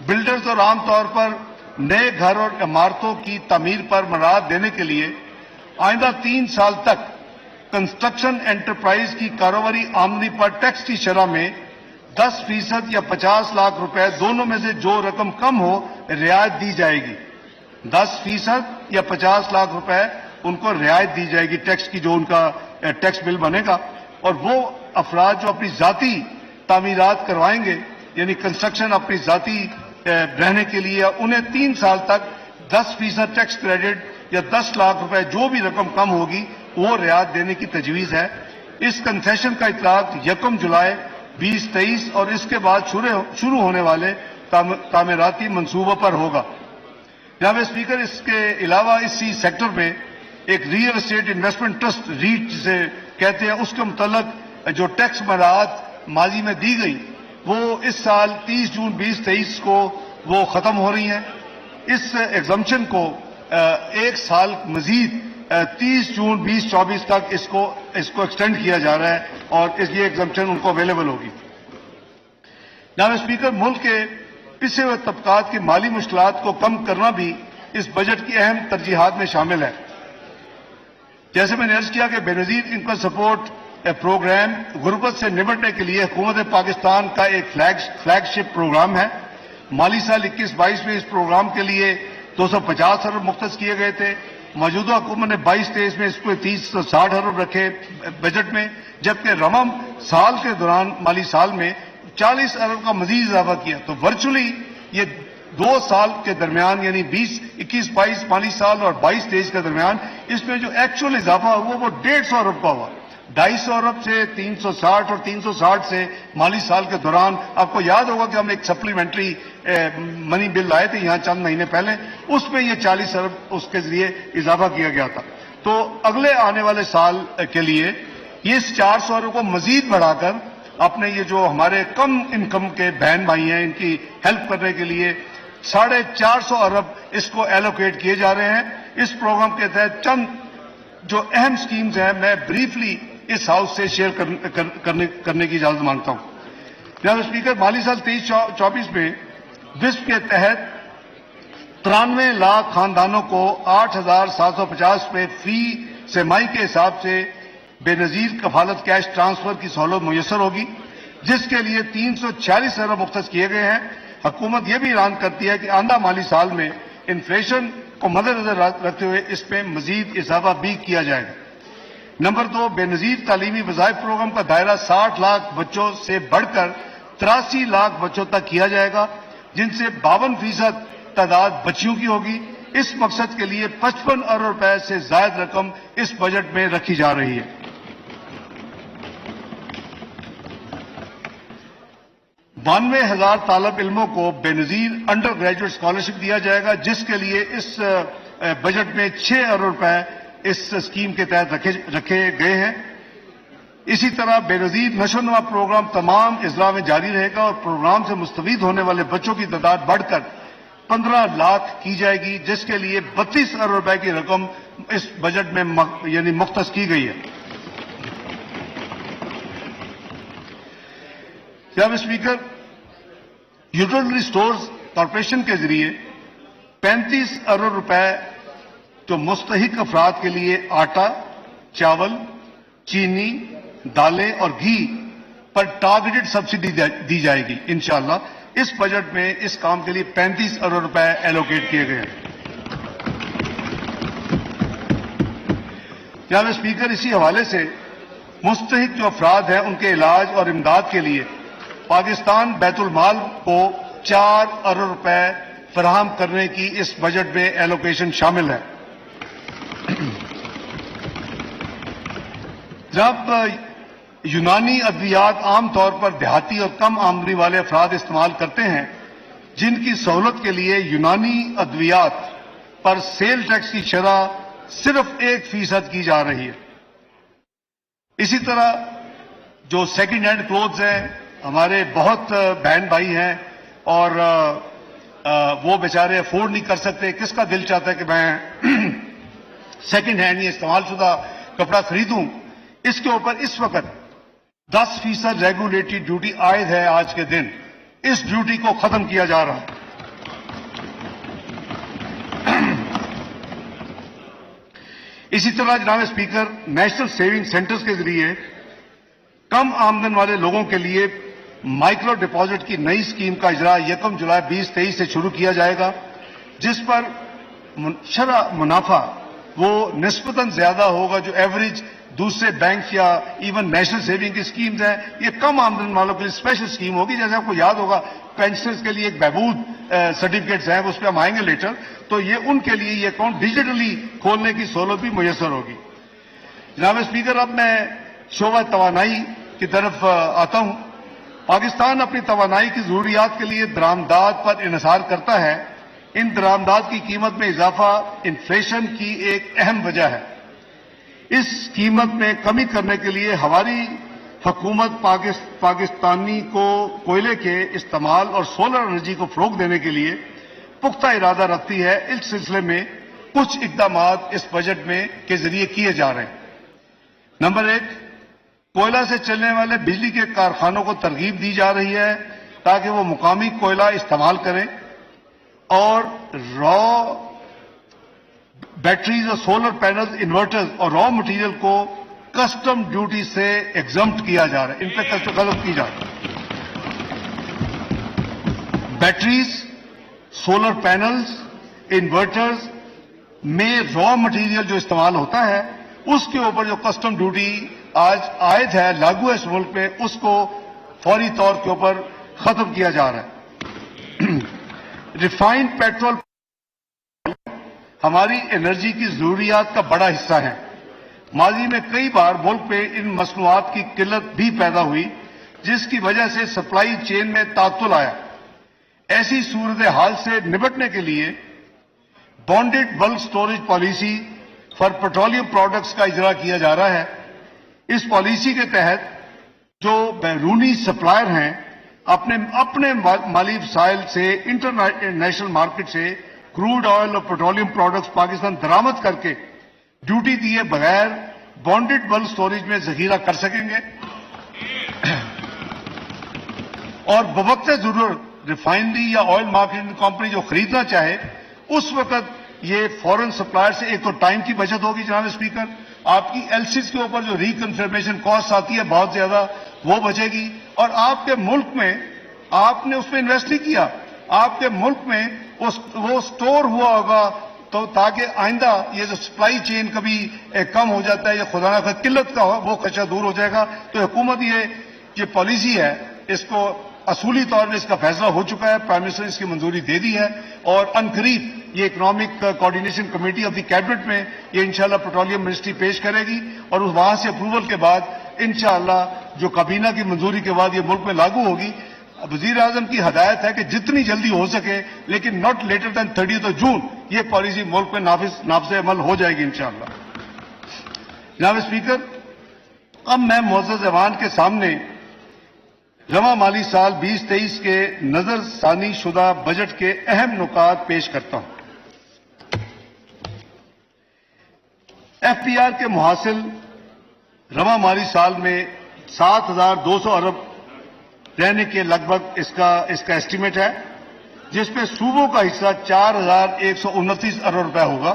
بلڈرز اور عام طور پر نئے گھر اور عمارتوں کی تعمیر پر مراعات دینے کے لیے آئندہ 3 سال تک کنسٹرکشن انٹرپرائز کی کاروباری آمدنی پر ٹیکس کی شرح میں 10% یا 50 لاکھ روپے دونوں میں سے جو رقم کم ہو رعایت دی جائے گی. 10% یا 50 لاکھ روپے ان کو رعایت دی جائے گی ٹیکس کی جو ان کا ٹیکس بل بنے گا. اور وہ افراد جو اپنی ذاتی تعمیرات کروائیں گے یعنی کنسٹرکشن اپنی ذاتی رہنے کے لیے انہیں 3 سال تک 10% ٹیکس کریڈٹ یا 10 لاکھ روپے جو بھی رقم کم ہوگی وہ رعایت دینے کی تجویز ہے. اس کنسیشن کا اطلاق 1 جولائی 2023 اور اس کے بعد شروع ہونے والے تعمیراتی منصوبوں پر ہوگا. جناب اسپیکر، اس کے علاوہ اسی سیکٹر میں ایک real estate investment trust rate جسے کہتے ہیں اس کے متعلق جو ٹیکس مراعات ماضی میں دی گئی وہ اس سال 30 جون 2023 کو وہ ختم ہو رہی ہیں. اس ایگزمپشن کو ایک سال مزید 30 جون 2024 تک اس کو ایکسٹینڈ کیا جا رہا ہے اور اس یہ ایگزمپشن ان کو اویلیبل ہوگی. جناب اسپیکر، ملک کے پسے ہوئے طبقات کی مالی مشکلات کو کم کرنا بھی اس بجٹ کی اہم ترجیحات میں شامل ہے. جیسے میں نے عرض کیا کہ بے نظیر انکم سپورٹ پروگرام غربت سے نمٹنے کے لیے حکومت پاکستان کا ایک فلیگ شپ پروگرام ہے. مالی سال 21-22 میں اس پروگرام کے لیے 250 ارب مختص کیے گئے تھے. موجودہ حکومت نے 22-23 میں اس کو 360 ارب رکھے بجٹ میں، جبکہ رمم سال کے دوران مالی سال میں 40 ارب کا مزید اضافہ کیا. تو ورچولی یہ 2 سال کے درمیان یعنی 21-22 مالی سال اور 22-23 کے درمیان اس میں جو ایکچوئل اضافہ ہوا وہ 150 ارب کا ہوا. 250 ارب سے 360 اور 360 سے مالی سال کے دوران. آپ کو یاد ہوگا کہ ہم ایک سپلیمنٹری منی بل لائے تھے یہاں چند مہینے پہلے، اس میں یہ 40 ارب اس کے ذریعے اضافہ کیا گیا تھا. تو اگلے آنے والے سال کے لیے یہ 400 ارب کو مزید بڑھا کر اپنے یہ جو ہمارے کم انکم کے بہن بھائی ہیں ان کی ہیلپ کرنے کے لیے 450 ارب اس کو ایلوکیٹ کیے جا رہے ہیں. اس پروگرام کے تحت چند جو اہم سکیمز ہیں میں بریفلی اس ہاؤس سے شیئر کرنے کی اجازت مانگتا ہوں. جناب اسپیکر، مالی سال 23-24 میں وسپ کے تحت 93 لاکھ خاندانوں کو 8,750 روپے فی سہ ماہی کے حساب سے بے نظیر کفالت کیش ٹرانسفر کی سہولت میسر ہوگی، جس کے لیے 346 ارب مختص کیے گئے ہیں. حکومت یہ بھی اعلان کرتی ہے کہ آئندہ مالی سال میں انفلیشن کو مد نظر رکھتے ہوئے اس میں مزید اضافہ بھی کیا جائے گا. نمبر 2، بے نظیر تعلیمی وظائف پروگرام کا دائرہ 60 لاکھ بچوں سے بڑھ کر 83 لاکھ بچوں تک کیا جائے گا، جن سے 52% تعداد بچیوں کی ہوگی. اس مقصد کے لیے 55 ارب روپے سے زائد رقم اس بجٹ میں رکھی جا رہی ہے. 92,000 طالب علموں کو بے نظیر انڈر گریجویٹ اسکالرشپ دیا جائے گا، جس کے لیے اس بجٹ میں 6 ارب روپے اس اسکیم کے تحت رکھے گئے ہیں. اسی طرح بے نظیر نشو و نما پروگرام تمام اضلاع میں جاری رہے گا اور پروگرام سے مستفید ہونے والے بچوں کی تعداد بڑھ کر 15 لاکھ کی جائے گی، جس کے لیے 32 ارب روپے کی رقم اس بجٹ میں یعنی مختص کی گئی ہے. جناب اسپیکر، یوٹیلٹی سٹورز کارپوریشن کے ذریعے 35 ارب روپے جو مستحق افراد کے لیے آٹا، چاول، چینی، دالیں اور گھی پر ٹارگیٹڈ سبسڈی دی جائے گی انشاءاللہ۔ اس بجٹ میں اس کام کے لیے 35 ارب روپے ایلوکیٹ کیے گئے ہیں۔ جناب اسپیکر، اسی حوالے سے مستحق جو افراد ہیں ان کے علاج اور امداد کے لیے پاکستان بیت المال کو 4 ارب روپے فراہم کرنے کی اس بجٹ میں ایلوکیشن شامل ہے۔ جب یونانی ادویات عام طور پر دیہاتی اور کم آمدنی والے افراد استعمال کرتے ہیں، جن کی سہولت کے لیے یونانی ادویات پر سیل ٹیکس کی شرح صرف 1% کی جا رہی ہے۔ اسی طرح جو سیکنڈ ہینڈ کلوتھز ہیں، ہمارے بہت بہن بھائی ہیں اور وہ بیچارے افورڈ نہیں کر سکتے، کس کا دل چاہتا ہے کہ میں سیکنڈ ہینڈ یا استعمال شدہ کپڑا خریدوں، اس کے اوپر اس وقت 10% ریگولیٹری ڈیوٹی عائد ہے۔ آج کے دن اس ڈیوٹی کو ختم کیا جا رہا ہے۔ اسی طرح جناب اسپیکر، نیشنل سیونگ سینٹرز کے ذریعے کم آمدن والے لوگوں کے لیے مائکرو ڈپازٹ کی نئی اسکیم کا اجرا 1 جولائی 2023 سے شروع کیا جائے گا، جس پر شرح منافع وہ نسبتاً زیادہ ہوگا جو ایوریج دوسرے بینک یا ایون نیشنل سیونگ کی اسکیمز ہیں۔ یہ کم آمدن والوں کے لیے اسپیشل اسکیم ہوگی۔ جیسے آپ کو یاد ہوگا پینشنرز کے لیے ایک بہبود سرٹیفکیٹس ہیں، اس پہ ہم آئیں گے لیٹر، تو یہ ان کے لیے یہ اکاؤنٹ ڈیجیٹلی کھولنے کی سہولت بھی میسر ہوگی۔ جناب اسپیکر، اب میں شعبہ توانائی کی طرف آتا ہوں۔ پاکستان اپنی توانائی کی ضروریات کے لیے درآمدات پر انحصار کرتا ہے۔ ان درآمدات کی قیمت میں اضافہ انفلیشن کی ایک اہم وجہ ہے۔ اس قیمت میں کمی کرنے کے لیے ہماری حکومت پاکستانی کو کوئلے کے استعمال اور سولر انرجی کو فروغ دینے کے لیے پختہ ارادہ رکھتی ہے۔ اس سلسلے میں کچھ اقدامات اس بجٹ میں کے ذریعے کیے جا رہے ہیں۔ نمبر 1، کوئلہ سے چلنے والے بجلی کے کارخانوں کو ترغیب دی جا رہی ہے تاکہ وہ مقامی کوئلہ استعمال کریں اور را بیٹریز اور سولر پینلز، انورٹرز اور را مٹیریل کو کسٹم ڈیوٹی سے ایگزمپٹ کیا جا رہا ہے، ان پہ کسٹم کی جا رہا ہے۔ بیٹریز، سولر پینلز، انورٹرز میں را مٹیریل جو استعمال ہوتا ہے اس کے اوپر جو کسٹم ڈیوٹی آج عائد ہے، لاگو ہے اس ملک میں، اس کو فوری طور کے اوپر ختم کیا جا رہا ہے۔ ریفائنڈ پیٹرول ہماری انرجی کی ضروریات کا بڑا حصہ ہے۔ ماضی میں کئی بار ملک میں ان مصنوعات کی قلت بھی پیدا ہوئی، جس کی وجہ سے سپلائی چین میں تعطل آیا۔ ایسی صورتحال سے نمٹنے کے لیے bonded bulk storage policy for petroleum products کا اجرا کیا جا رہا ہے۔ اس پالیسی کے تحت جو بیرونی سپلائر ہیں اپنے مالی وسائل سے انٹرنیشنل مارکیٹ سے کروڈ آئل اور پیٹرولیم پروڈکٹس پاکستان درآمد کر کے ڈیوٹی دیے بغیر بانڈڈ بلک سٹوریج میں ذخیرہ کر سکیں گے اور بوقت ضرورت ریفائنری یا آئل مارکیٹنگ کمپنی جو خریدنا چاہے اس وقت یہ فورن سپلائر سے ایک تو ٹائم کی بچت ہوگی جناب اسپیکر، آپ کی ایل سیز کے اوپر جو ریکنفرمیشن کاسٹ آتی ہے بہت زیادہ وہ بچے گی، اور آپ کے ملک میں آپ نے اس میں انویسٹ نہیں کیا، آپ کے ملک میں وہ سٹور ہوا ہوگا تو تاکہ آئندہ یہ جو سپلائی چین کبھی کم ہو جاتا ہے یا خدا نہ خواہ قلت کا ہو وہ خدشہ دور ہو جائے گا۔ تو حکومت یہ پالیسی ہے اس کو اصولی طور پر اس کا فیصلہ ہو چکا ہے، پرائم منسٹر نے اس کی منظوری دے دی ہے اور عنقریب یہ economic coordination committee of the cabinet میں یہ انشاءاللہ پیٹرولیم منسٹری پیش کرے گی اور وہاں سے اپروول کے بعد انشاءاللہ جو کابینہ کی منظوری کے بعد یہ ملک میں لاگو ہوگی۔ وزیر اعظم کی ہدایت ہے کہ جتنی جلدی ہو سکے لیکن ناٹ لیٹر دین 30 جون یہ پالیسی ملک میں نافذ عمل ہو جائے گی انشاءاللہ۔ جناب اسپیکر، اب میں معزز ایوان کے سامنے رواں مالی سال 2023 کے نظر ثانی شدہ بجٹ کے اہم نکات پیش کرتا ہوں۔ ایف پی آر کے محاصل رواں مالی سال میں 7,200 ارب رہنے کے لگ بھگ اس کا ایسٹیمیٹ ہے، جس پہ صوبوں کا حصہ 4,129 ارب روپے ہوگا۔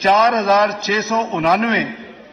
4699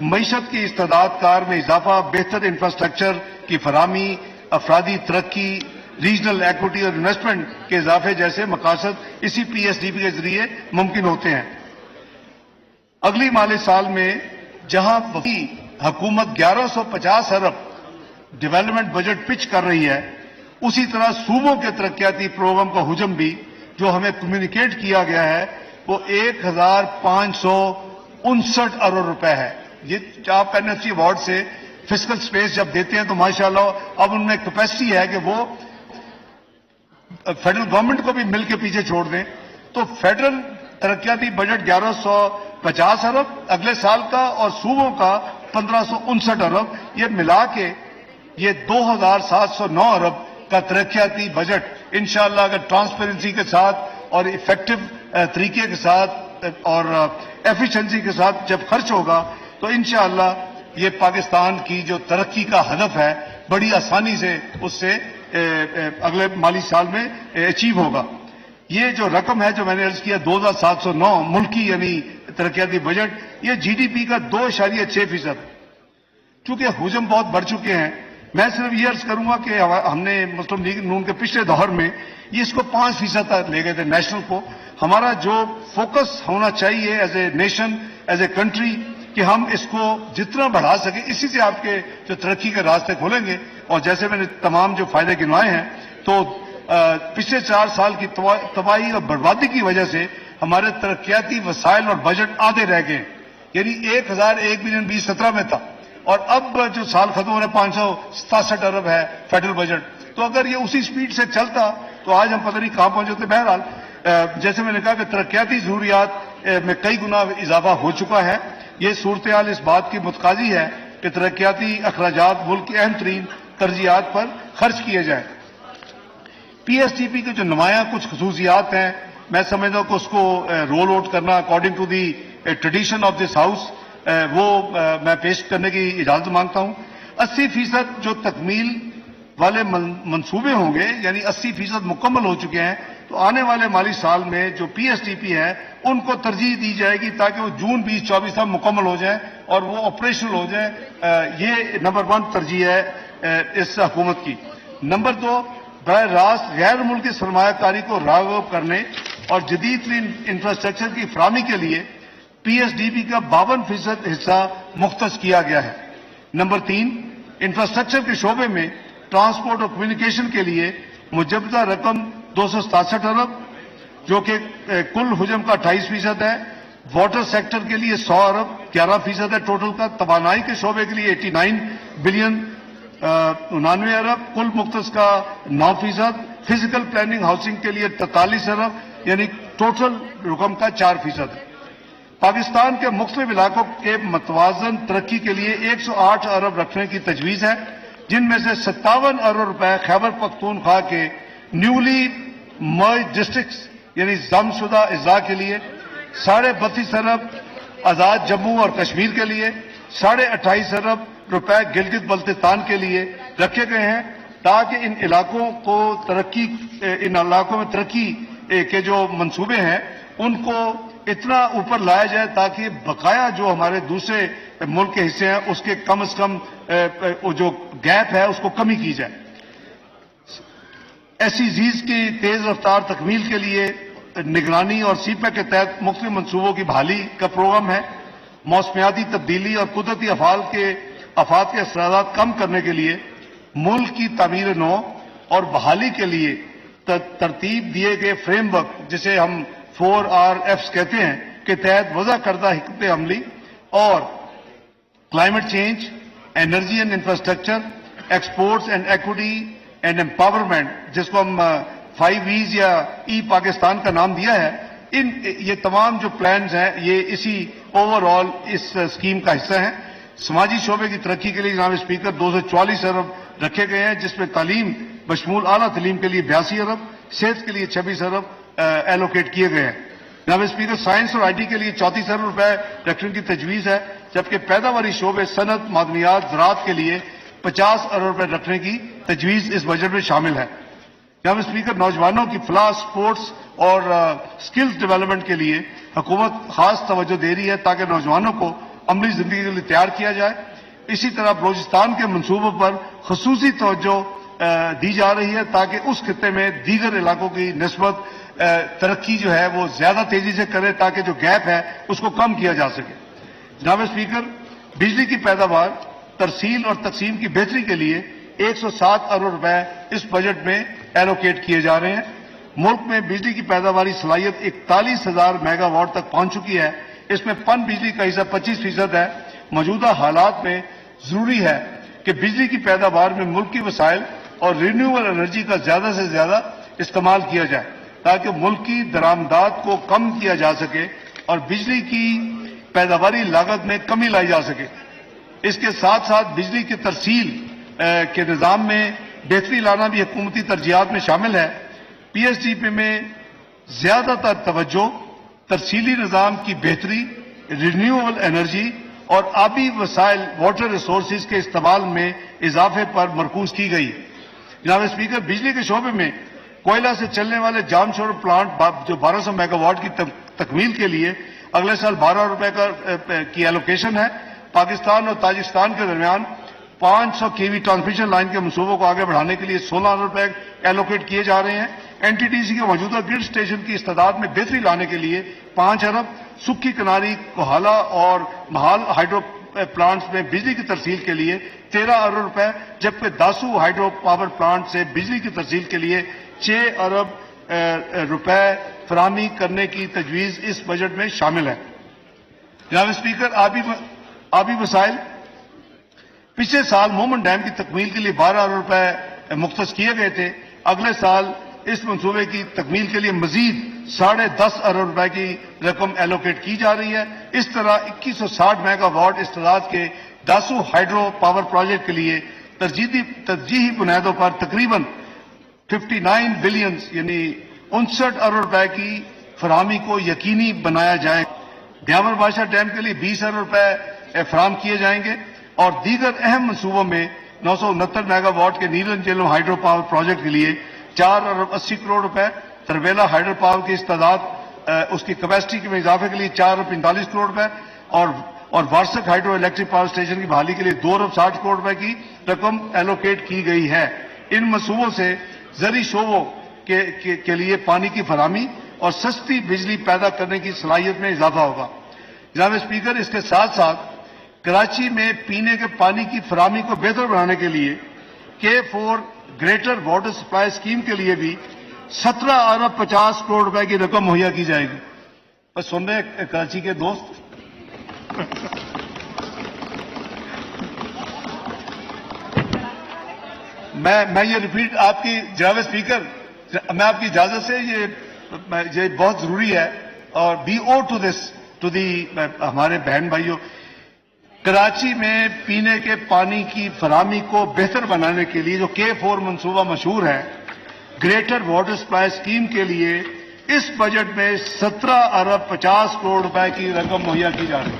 معیشت کی استعداد کار میں اضافہ، بہتر انفراسٹرکچر کی فراہمی، افرادی ترقی، ریجنل ایکوٹی اور انویسٹمنٹ کے اضافے جیسے مقاصد اسی پی ایس ڈی پی کے ذریعے ممکن ہوتے ہیں۔ اگلی مالی سال میں جہاں حکومت 1150 ارب ڈیولپمنٹ بجٹ پچ کر رہی ہے، اسی طرح صوبوں کے ترقیاتی پروگرام کا حجم بھی جو ہمیں کمیونیکیٹ کیا گیا ہے وہ 1559 ارب روپے ہے۔ یہ آپ این ایف سی ایوارڈ سے فسکل سپیس جب دیتے ہیں تو ماشاءاللہ اب ان میں کیپیسٹی ہے کہ وہ فیڈرل گورنمنٹ کو بھی مل کے پیچھے چھوڑ دیں۔ تو فیڈرل ترقیاتی بجٹ 1150 ارب اگلے سال کا اور صوبوں کا 1559 ارب، یہ ملا کے یہ 2709 ارب کا ترقیاتی بجٹ انشاءاللہ اگر ٹرانسپیرنسی کے ساتھ اور ایفیکٹو طریقے کے ساتھ اور ایفیشنسی کے ساتھ جب خرچ ہوگا تو انشاءاللہ یہ پاکستان کی جو ترقی کا ہدف ہے بڑی آسانی سے اس سے اگلے مالی سال میں اچیو ہوگا۔ یہ جو رقم ہے جو میں نے عرض کیا 2709 ملکی یعنی ترقیاتی بجٹ، یہ جی ڈی پی کا 2.6%۔ چونکہ حجم بہت بڑھ چکے ہیں، میں صرف یہ عرض کروں گا کہ ہم نے مسلم لیگ نون کے پچھلے دور میں یہ اس کو 5% تک لے گئے تھے نیشنل کو۔ ہمارا جو فوکس ہونا چاہیے as a nation, as a country, کہ ہم اس کو جتنا بڑھا سکیں، اسی سے آپ کے جو ترقی کے راستے کھولیں گے۔ اور جیسے میں نے تمام جو فائدے گنوائے ہیں تو پچھلے 4 سال کی تباہی اور بربادی کی وجہ سے ہمارے ترقیاتی وسائل اور بجٹ آدھے رہ گئے، یعنی 1001 بلین 2017 میں تھا اور اب جو سال ختم ہو رہے 567 ارب ہے فیڈرل بجٹ۔ تو اگر یہ اسی سپیڈ سے چلتا تو آج ہم پتہ نہیں کہاں پہنچ جاتے۔ بہرحال جیسے میں نے کہا کہ ترقیاتی ضروریات میں کئی گنا اضافہ ہو چکا ہے۔ یہ صورتحال اس بات کی متقاضی ہے کہ ترقیاتی اخراجات ملک کی اہم ترین ترجیحات پر خرچ کیے جائیں۔ پی ایس ٹی پی کے جو نمایاں کچھ خصوصیات ہیں، میں سمجھتا ہوں کہ اس کو رول آؤٹ کرنا according to the tradition of this house وہ میں پیش کرنے کی اجازت مانگتا ہوں۔ 80% جو تکمیل والے منصوبے ہوں گے، یعنی 80% مکمل ہو چکے ہیں، تو آنے والے مالی سال میں جو پی ایس ٹی پی ہے ان کو ترجیح دی جائے گی تاکہ وہ جون 2024 تک مکمل ہو جائیں اور وہ آپریشنل ہو جائیں۔ یہ نمبر 1 ترجیح ہے اس حکومت کی۔ نمبر 2، براہ راست غیر ملکی سرمایہ کاری کو راغب کرنے اور جدید ترین انفراسٹرکچر کی فراہمی کے لیے پی ایس ڈی پی کا 52% حصہ مختص کیا گیا ہے۔ نمبر 3، انفراسٹرکچر کے شعبے میں ٹرانسپورٹ اور کمیونیکیشن کے لیے مجوزہ رقم 267 ارب جو کہ کل حجم کا 28% ہے۔ واٹر سیکٹر کے لیے 100 ارب 11% ہے ٹوٹل کا۔ توانائی کے شعبے کے لیے 89 بلین 99 ارب کل مختص کا 9%۔ فزیکل پلاننگ ہاؤسنگ کے لیے 43 ارب یعنی ٹوٹل رقم کا 4%۔ پاکستان کے مختلف علاقوں کے متوازن ترقی کے لیے 108 ارب رکھنے کی تجویز ہے، جن میں سے 57 ارب روپے خیبر پختونخوا کے نیولی مرج ڈسٹرکٹس یعنی ضم شدہ اضلاع کے لیے، 32.5 ارب آزاد جموں اور کشمیر کے لیے، 28.5 ارب روپے گلگت بلتستان کے لیے رکھے گئے ہیں تاکہ ان علاقوں میں ترقی کے جو منصوبے ہیں ان کو اتنا اوپر لایا جائے تاکہ بقایا جو ہمارے دوسرے ملک کے حصے ہیں اس کے کم از کم جو گیپ ہے اس کو کمی کی جائے۔ ایسی زیز کی تیز رفتار تکمیل کے لیے نگرانی اور سی پیک کے تحت مختلف منصوبوں کی بحالی کا پروگرام ہے۔ موسمیاتی تبدیلی اور قدرتی آفات کے اثرات کم کرنے کے لیے ملک کی تعمیر نو اور بحالی کے لیے ترتیب دیے گئے فریم ورک جسے ہم 4RFs کہتے ہیں کے تحت وضع کردہ حکمت عملی اور climate change, energy and infrastructure, exports and equity and empowerment جس کو ہم 5E's یا ای پاکستان کا نام دیا ہے، یہ تمام جو پلانز ہیں یہ اسی اوور آل اس اسکیم کا حصہ ہیں۔ سماجی شعبے کی ترقی کے لیے جناب اسپیکر 244 ارب رکھے گئے ہیں جس میں تعلیم بشمول اعلیٰ تعلیم کے لیے 82 ارب، صحت کے لیے 26 ارب ایلوکیٹ کیے گئے ہیں۔ جناب اسپیکر سائنس اور آئی ٹی کے لیے 34 ارب روپے رکھنے کی تجویز ہے، جبکہ پیداواری شعبے صنعت، معدنیات، زراعت کے لیے 50 ارب روپے رکھنے کی تجویز اس بجٹ میں شامل ہے۔ جناب اسپیکر نوجوانوں کی فلاح، سپورٹس اور سکلز ڈیولپمنٹ کے لیے حکومت خاص توجہ دے رہی ہے تاکہ نوجوانوں کو عملی زندگی کے لیے تیار کیا جائے. اسی طرح بلوچستان کے منصوبوں پر خصوصی توجہ دی جا رہی ہے تاکہ اس خطے میں دیگر علاقوں کی نسبت ترقی جو ہے وہ زیادہ تیزی سے کرے تاکہ جو گیپ ہے اس کو کم کیا جا سکے. جناب اسپیکر، بجلی کی پیداوار، ترسیل اور تقسیم کی بہتری کے لیے 107 ارب روپے اس بجٹ میں ایلوکیٹ کیے جا رہے ہیں. ملک میں بجلی کی پیداواری صلاحیت 41,000 میگا واٹ تک پہنچ چکی ہے. اس میں پن بجلی کا حصہ 25% ہے. موجودہ حالات میں ضروری ہے کہ بجلی کی پیداوار میں ملکی وسائل اور رینیوبل انرجی کا زیادہ سے زیادہ استعمال کیا جائے تاکہ ملکی درآمدات کو کم کیا جا سکے اور بجلی کی پیداواری لاگت میں کمی لائی جا سکے. اس کے ساتھ ساتھ بجلی کی ترسیل کے نظام میں بہتری لانا بھی حکومتی ترجیحات میں شامل ہے. پی ایس ڈی پی میں زیادہ تر توجہ ترسیلی نظام کی بہتری، رینیوبل انرجی اور آبی وسائل واٹر ریسورسز کے استعمال میں اضافے پر مرکوز کی گئی. جناب اسپیکر، بجلی کے شعبے میں کوئلہ سے چلنے والے جام شور پلانٹ جو 1200 میگا واٹ کی تکمیل کے لیے اگلے سال 12 روپے کی ایلوکیشن ہے. پاکستان اور تاجکستان کے درمیان 500 kV ٹرانسمیشن لائن کے منصوبوں کو آگے بڑھانے کے لیے 16 ارب روپے ایلوکیٹ کیے جا رہے ہیں. این ٹی ڈی سی کے موجودہ گرڈ اسٹیشن کی استعداد میں بہتری لانے کے لیے 5 ارب، سکھی کناری، کوہالہ اور مہال ہائیڈرو پلانٹس میں بجلی کی ترسیل کے لیے 13 ارب روپے، جبکہ داسو ہائیڈرو پاور پلانٹ سے بجلی کی ترسیل کے لیے 6 ارب روپے فراہمی کرنے کی تجویز اس بجٹ میں شامل ہے. جناب اسپیکر، آبی وسائل، پچھلے سال مومن ڈیم کی تکمیل کے لیے 12 ارب روپے مختص کیے گئے تھے. اگلے سال اس منصوبے کی تکمیل کے لیے مزید 10.5 ارب روپے کی رقم ایلوکیٹ کی جا رہی ہے. اس طرح 2160 میگا واٹ استعداد کے داسو ہائیڈرو پاور پروجیکٹ کے لیے ترجیحی بنیادوں پر تقریباً 59 بلین یعنی 59 ارب روپے کی فراہمی کو یقینی بنایا جائے. دیامر بادشاہ ڈیم کے لیے 20 ارب روپے فراہم کیے جائیں گے اور دیگر اہم منصوبوں میں 969 میگا واٹ کے نیلن جیلم ہائیڈرو پاور پروجیکٹ کے لیے 4 ارب 80 کروڑ روپے، تربیلا ہائیڈرو پاور کی استعداد اس کی کیپیسٹی میں اضافے کے لیے 4 ارب 45 کروڑ روپے اور وارسک ہائیڈرو الیکٹرک پاور اسٹیشن کی بحالی کے لیے 2 ارب 60 کروڑ روپے کی رقم ایلوکیٹ کی گئی ہے. ان منصوبوں سے زرعی شعبوں کے لیے پانی کی فراہمی اور سستی بجلی پیدا کرنے کی صلاحیت میں اضافہ ہوگا. جناب اسپیکر، اس کے ساتھ ساتھ کراچی میں پینے کے پانی کی فراہمی کو بہتر بنانے کے لیے K4 greater water supply scheme کے لیے بھی 17 ارب 50 کروڑ روپے کی رقم مہیا کی جائے گی. بس سن رہے ہیں کراچی کے دوست؟ میں یہ ریپیٹ آپ کی، جناب اسپیکر، میں آپ کی اجازت سے یہ بہت ضروری ہے اور وی او ٹو دس ٹو دی ہمارے بہن بھائیوں. کراچی میں پینے کے پانی کی فراہمی کو بہتر بنانے کے لیے جو K4 منصوبہ مشہور ہے، گریٹر واٹر سپلائی اسکیم کے لیے اس بجٹ میں 17 ارب 50 کروڑ روپے کی رقم مہیا کی جا رہی ہے.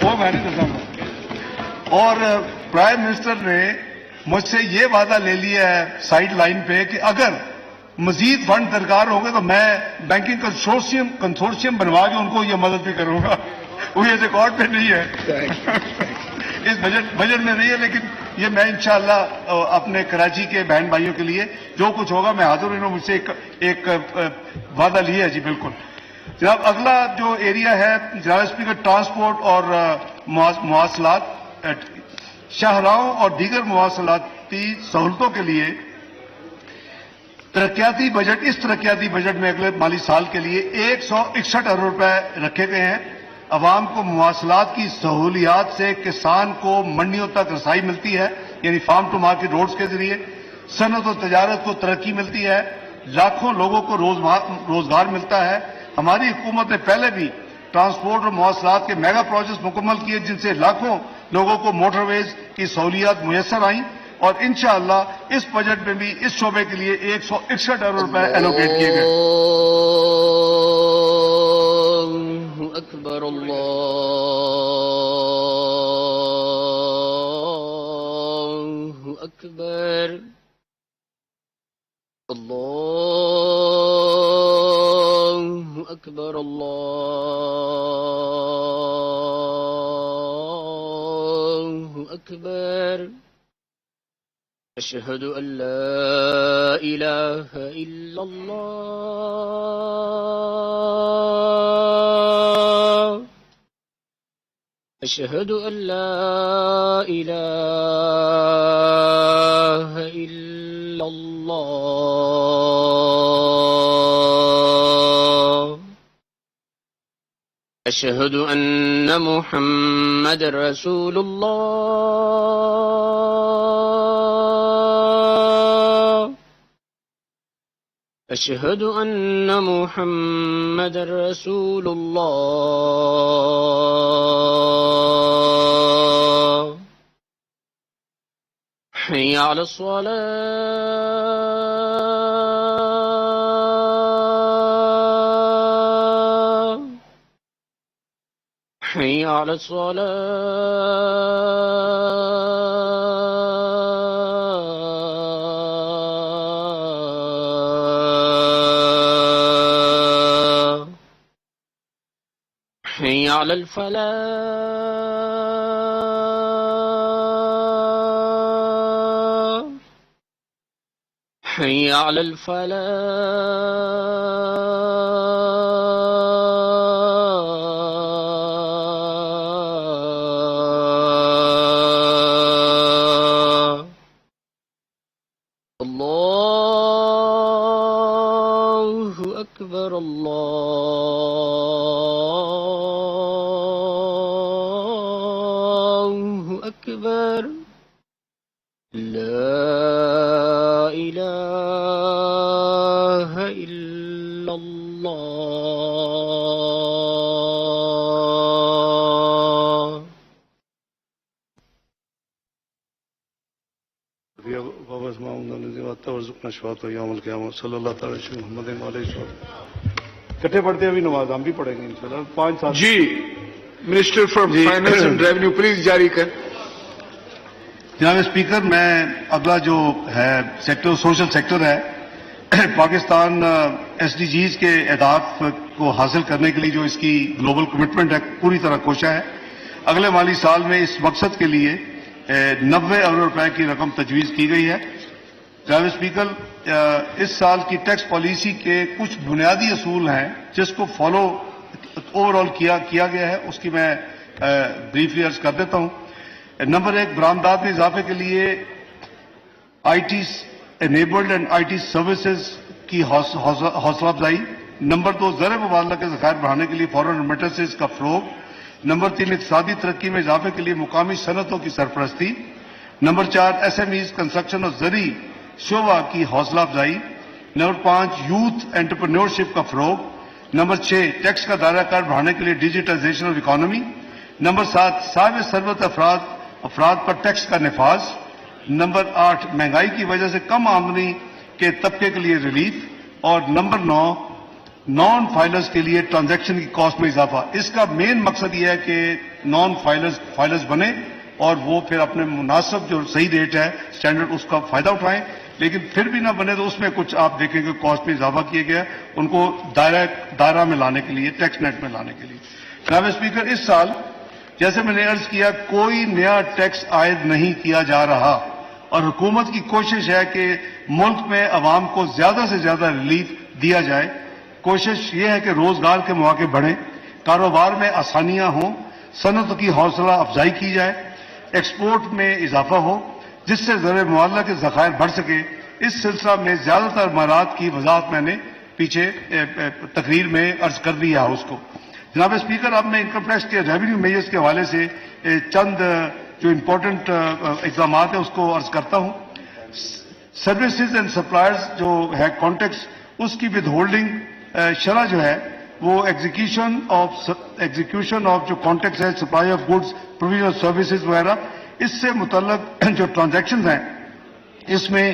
وہ میں نے کہا اور پرائم منسٹر نے مجھ سے یہ وعدہ لے لیا ہے سائیڈ لائن پہ کہ اگر مزید فنڈ درکار ہوں گے تو میں بینکنگ کنسورشیم بنوا کے ان کو یہ مدد بھی کروں گا. وہ یہ ریکارڈ پہ نہیں ہے اس بجٹ میں نہیں ہے، لیکن یہ میں انشاءاللہ اپنے کراچی کے بہن بھائیوں کے لیے جو کچھ ہوگا میں حاضر ہوں. مجھ سے ایک وعدہ لیا ہے. جی بالکل جناب. اگلا جو ایریا ہے جناب اسپیکر، ٹرانسپورٹ اور مواصلات. شاہراہوں اور دیگر مواصلاتی سہولتوں کے لیے ترقیاتی بجٹ میں اگلے مالی سال کے لیے 161 ارب روپے رکھے گئے ہیں. عوام کو مواصلات کی سہولیات سے کسان کو منڈیوں تک رسائی ملتی ہے، یعنی فارم ٹو مارکیٹ روڈز کے ذریعے. صنعت و تجارت کو ترقی ملتی ہے، لاکھوں لوگوں کو روزگار ملتا ہے. ہماری حکومت نے پہلے بھی ٹرانسپورٹ اور مواصلات کے میگا پروجیکٹس مکمل کیے جن سے لاکھوں لوگوں کو موٹر ویز کی سہولیات میسر آئیں اور انشاءاللہ اس بجٹ میں بھی اس شعبے کے لیے 161 ارب روپے ایلوکیٹ کیے گئے. اکبر اللہ اکبر اللہ اکبر اللہ أكبر أشهد أن لا إله إلا الله أشهد أن لا إله إلا الله أشهد أن محمد رسول الله أشهد أن محمد رسول الله حي على الصلاة حي على الصلاة حي على الفلاح حي على الفلاح الله أكبر الله أكبر لا إله إلا الله صلی اللہ تعالی محمد کٹھے پڑھتے ہیں ابھی نماز ہم بھی پڑھیں گے انشاءاللہ 5-7 جی منسٹر فار جی۔ فائنانس اینڈ ریونیو پلیز جاری کر. جناب اسپیکر میں اگلا جو ہے سیکٹر سوشل سیکٹر ہے پاکستان ایس ڈی جیز کے اہداف کو حاصل کرنے کے لیے جو اس کی گلوبل کمٹمنٹ ہے پوری طرح کوشاں ہے. اگلے مالی سال میں اس مقصد کے لیے 90 ارب روپے کی رقم تجویز کی گئی ہے. جناب اسپیکر اس سال کی ٹیکس پالیسی کے کچھ بنیادی اصول ہیں جس کو فالو اوور آل کیا گیا ہے، اس کی میں بریفلی عرض کر دیتا ہوں. نمبر 1 برآمدات میں اضافے کے لیے I T enabled and I T services کی حوصلہ افزائی. نمبر 2 زر مبادلہ کے ذخائر بڑھانے کے لیے فورن ریمیٹنسز کا فروغ. نمبر 3 اقتصادی ترقی میں اضافے کے لیے مقامی صنعتوں کی سرپرستی. Number 4 S M Es construction اور زرعی شعبہ کی حوصلہ افزائی. نمبر 5 یوتھ انٹرپرینیورشپ کا فروغ. نمبر 6 ٹیکس کا دائرہ کار بڑھانے کے لیے ڈیجیٹائزیشن آف اکانومی. نمبر 7 صاحب ثروت افراد پر ٹیکس کا نفاذ. نمبر 8 مہنگائی کی وجہ سے کم آمدنی کے طبقے کے لیے ریلیف. اور نمبر 9 نان فائلرز کے لیے ٹرانزیکشن کی کاسٹ میں اضافہ. اس کا مین مقصد یہ ہے کہ نان فائلرز بنے اور وہ پھر اپنے مناسب جو صحیح ریٹ ہے اسٹینڈرڈ اس کا فائدہ اٹھائیں، لیکن پھر بھی نہ بنے تو اس میں کچھ آپ دیکھیں گے کاسٹ میں اضافہ کیا گیا ان کو دائرہ میں لانے کے لیے، ٹیکس نیٹ میں لانے کے لیے. جناب اسپیکر اس سال جیسے میں نے عرض کیا کوئی نیا ٹیکس عائد نہیں کیا جا رہا اور حکومت کی کوشش ہے کہ ملک میں عوام کو زیادہ سے زیادہ ریلیف دیا جائے. کوشش یہ ہے کہ روزگار کے مواقع بڑھیں، کاروبار میں آسانیاں ہوں، صنعت کی حوصلہ افزائی کی جائے، ایکسپورٹ میں اضافہ ہو جس سے زر معاملہ کے ذخائر بڑھ سکے. اس سلسلہ میں زیادہ تر امارات کی وضاحت میں نے پیچھے تقریر میں عرض کر دیا ہے اس کو. جناب اسپیکر اب میں انکم ٹیکس کے ریونیو میجرز کے حوالے سے چند جو امپورٹنٹ اقدامات ہیں اس کو عرض کرتا ہوں. سروسز اینڈ سپلائرز جو ہے کانٹیکس اس کی ود ہولڈنگ شرح جو ہے وہ ایگزیکیوشن آف جو کانٹیکس ہے supply of goods provision of services وغیرہ اس سے متعلق جو ٹرانزیکشنز ہیں اس میں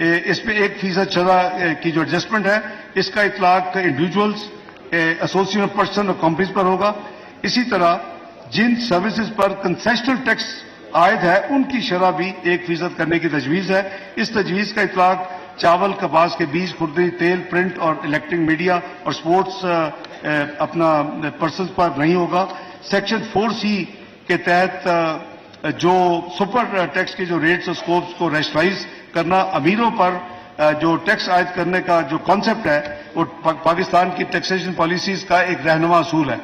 1% شرح کی جو ایڈجسٹمنٹ ہے اس کا اطلاق انڈیویجولز ایسوسیشن آف پرسن اور کمپنیز پر ہوگا. اسی طرح جن سروسز پر کنسیشنل ٹیکس عائد ہے ان کی شرح بھی 1% کرنے کی تجویز ہے. اس تجویز کا اطلاق چاول، کپاس کے بیج، خوردنی تیل، پرنٹ اور الیکٹرک میڈیا اور سپورٹس اپنا پرسنز پر نہیں ہوگا. سیکشن 4C کے تحت جو سپر ٹیکس کے جو ریٹس اور اسکوپس کو ریشنلائز کرنا، امیروں پر جو ٹیکس عائد کرنے کا جو کانسیپٹ ہے وہ پاکستان کی ٹیکسیشن پالیسیز کا ایک رہنما اصول ہے.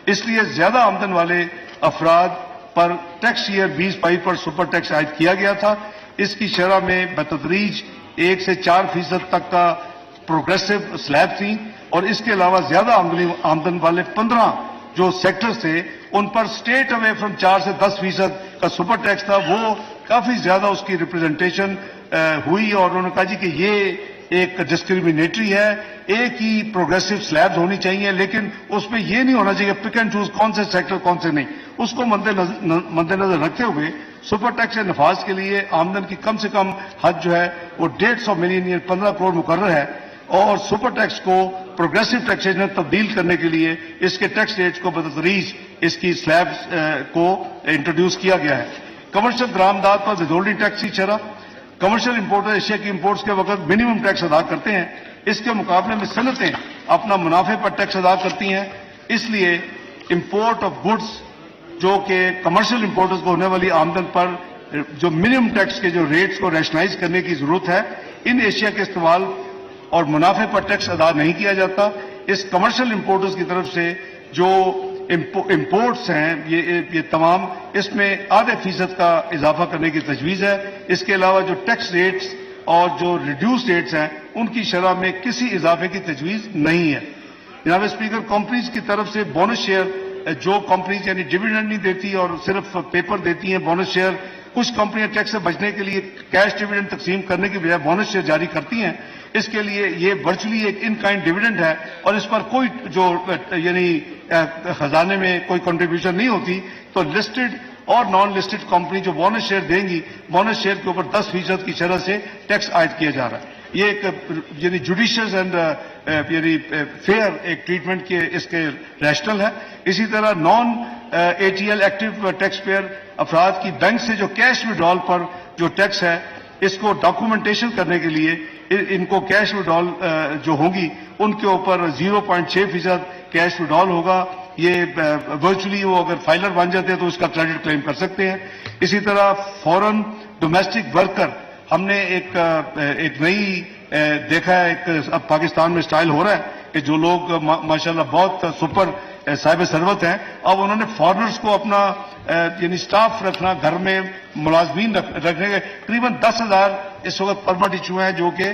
اس لیے زیادہ آمدن والے افراد پر ٹیکس ایئر 2022 پر سپر ٹیکس عائد کیا گیا تھا. اس کی شرح میں بتدریج 1 سے 4% تک کا پروگریسو سلیب تھی، اور اس کے علاوہ زیادہ آمدن والے 15 جو سیکٹرز تھے ان پر اسٹیٹ اوے فرام 4 سے 10% کا سپر ٹیکس تھا. وہ کافی زیادہ اس کی ریپرزنٹیشن ہوئی، اور انہوں نے کہا جی کہ یہ ایک ڈسکریمنیٹری ہے، ایک ہی پروگریسو سلیبز ہونی چاہیے، لیکن اس میں یہ نہیں ہونا چاہیے پک اینڈ چوز کون سے سیکٹر کون سے نہیں. اس کو مد نظر رکھتے ہوئے سپر ٹیکس کے نفاذ کے لیے آمدن کی کم سے کم حد جو ہے وہ 150 ملین یعنی 15 کروڑ مقرر ہے، اور سپر ٹیکس کو پروگریسو ٹیکسیشن میں تبدیل کرنے کے لیے اس کے ٹیکس ریٹس کو بتدریج اس کی سلیبز کو انٹروڈیوس کیا گیا ہے. کمرشل درآمدات پر ود ہولڈنگ ٹیکس کی شرح، کمرشل امپورٹر ایشیا کی امپورٹس کے وقت منیمم ٹیکس ادا کرتے ہیں، اس کے مقابلے میں صنعتیں اپنا منافع پر ٹیکس ادا کرتی ہیں. اس لیے امپورٹ آف گڈس جو کہ کمرشل امپورٹرز کو ہونے والی آمدن پر جو منیمم ٹیکس کے جو ریٹس کو ریشنلائز کرنے کی ضرورت ہے، ان ایشیا کے استعمال اور منافع پر ٹیکس ادا نہیں کیا جاتا. اس کمرشل امپورٹرز کی طرف سے جو امپورٹس ہیں یہ تمام اس میں ½ کا اضافہ کرنے کی تجویز ہے. اس کے علاوہ جو ٹیکس ریٹس اور جو ریڈیوس ریٹس ہیں ان کی شرح میں کسی اضافے کی تجویز نہیں ہے. جناب اسپیکر، کمپنیز کی طرف سے بونس شیئر جو کمپنیز یعنی ڈویڈنڈ نہیں دیتی اور صرف پیپر دیتی ہیں بونس شیئر، کچھ کمپنیاں ٹیکس سے بچنے کے لیے کیش ڈویڈنڈ تقسیم کرنے کی بجائے بونس شیئر جاری کرتی ہیں. اس کے لیے یہ ورچولی ایک ان کائنڈ ڈویڈنڈ ہے، اور اس پر کوئی جو یعنی خزانے میں کوئی کنٹریبیوشن نہیں ہوتی. تو لسٹڈ اور نان لسٹڈ کمپنی جو بونس شیئر دیں گی، بونس شیئر کے اوپر 10% کی شرح سے ٹیکس عائد کیا جا رہا ہے. یہ ایک یعنی جوڈیشس اینڈ یعنی فیئر ایک ٹریٹمنٹ کے اس کے ریشنل ہے. اسی طرح non ATL active taxpayer افراد کی بینک سے جو کیش وڈرال پر جو ٹیکس ہے اس کو ڈاکومنٹیشن کرنے کے لیے ان کو کیش وڈرال جو ہوں گی ان کے اوپر 0.6% کیش وڈرال ہوگا. یہ ورچولی وہ اگر فائلر بن جاتے ہیں تو اس کا کریڈٹ کلیم کر سکتے ہیں. اسی طرح فورن ڈومیسٹک ورکر ہم نے ایک نئی دیکھا ہے، ایک اب پاکستان میں سٹائل ہو رہا ہے کہ جو لوگ ماشاءاللہ بہت سپر صاحب ثروت ہیں، اب انہوں نے فارنرز کو اپنا یعنی سٹاف رکھنا، گھر میں ملازمین رکھنے کے تقریباً 10,000 اس وقت پرمٹ ایشو ہیں جو کہ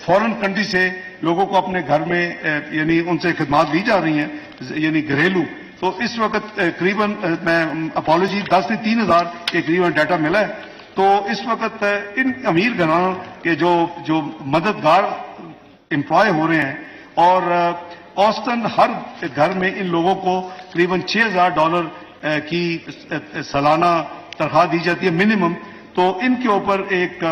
فورن کنٹری سے لوگوں کو اپنے گھر میں یعنی ان سے خدمات دی جا رہی ہیں یعنی گھریلو. تو اس وقت قریباً میں اپالوجی 10 سے 3,000 کے قریباً ڈیٹا ملا ہے. تو اس وقت ان امیر گھرانوں کے جو مددگار امپلائے ہو رہے ہیں، اور اوسطاً ہر گھر میں ان لوگوں کو قریباً $6,000 کی سالانہ تنخواہ دی جاتی ہے منیمم. تو ان کے اوپر ایک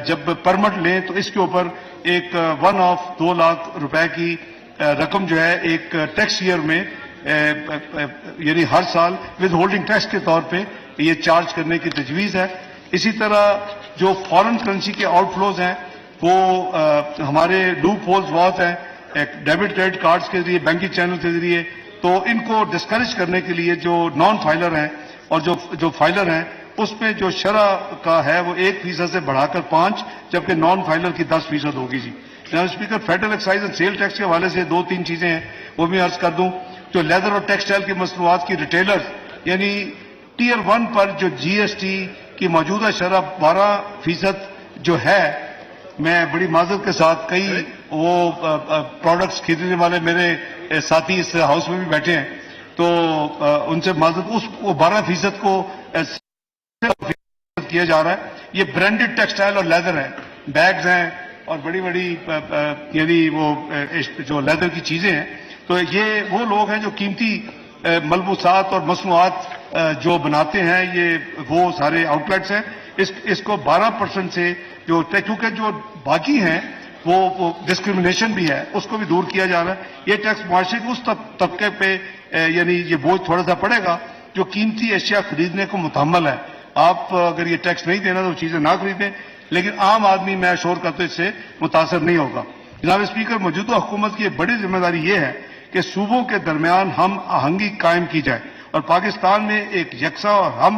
جب پرمٹ لیں تو اس کے اوپر ایک 1 آف 2 لاکھ روپے کی رقم جو ہے ایک ٹیکس ایئر میں یعنی ہر سال ود ہولڈنگ ٹیکس کے طور پہ یہ چارج کرنے کی تجویز ہے. اسی طرح جو فارن کرنسی کے آؤٹ فلوز ہیں وہ ہمارے لوپ ہولز بہت ہیں ڈیبٹ کریڈٹ کارڈز کے ذریعے، بینکنگ چینل کے ذریعے. تو ان کو ڈسکریج کرنے کے لیے جو نان فائلر ہیں اور جو فائلر ہیں اس میں جو شرح کا ہے وہ 1% سے بڑھا کر 5%، جبکہ نان فائلر کی 10% ہوگی. جی جناب speaker, federal excise and sale tax کے حوالے سے 2-3 چیزیں ہیں وہ بھی عرض کر دوں. جو لیدر اور ٹیکسٹائل کی مصنوعات کی ریٹیلرز یعنی ٹیئر 1 پر جو GST کی موجودہ شرح 12% جو ہے، میں بڑی معذرت کے ساتھ کئی وہ پروڈکٹس خریدنے والے میرے ساتھی اس ہاؤس میں بھی بیٹھے ہیں تو ان سے معذرت، وہ 12% کو کیا جا رہا ہے. یہ برانڈڈ ٹیکسٹائل اور لیدر ہے، بیگز ہیں اور بڑی یعنی وہ جو لیدر کی چیزیں ہیں. تو یہ وہ لوگ ہیں جو قیمتی ملبوسات اور مصنوعات جو بناتے ہیں، یہ وہ سارے آؤٹ لیٹس ہیں. اس کو 12% سے جو کیونکہ جو باقی ہیں وہ ڈسکریمنیشن بھی ہے، اس کو بھی دور کیا جا رہا ہے. یہ ٹیکس معاشرے کے اس طبقے پہ یعنی یہ بوجھ تھوڑا سا پڑے گا جو قیمتی اشیاء خریدنے کو متحمل ہے. آپ اگر یہ ٹیکس نہیں دینا تو چیزیں نہ خریدیں، لیکن عام آدمی میں شور کرتے اس سے متاثر نہیں ہوگا. جناب اسپیکر، موجودہ حکومت کی ایک بڑی ذمہ داری یہ ہے کہ صوبوں کے درمیان ہم آہنگی قائم کی جائے اور پاکستان میں ایک یکساں اور ہم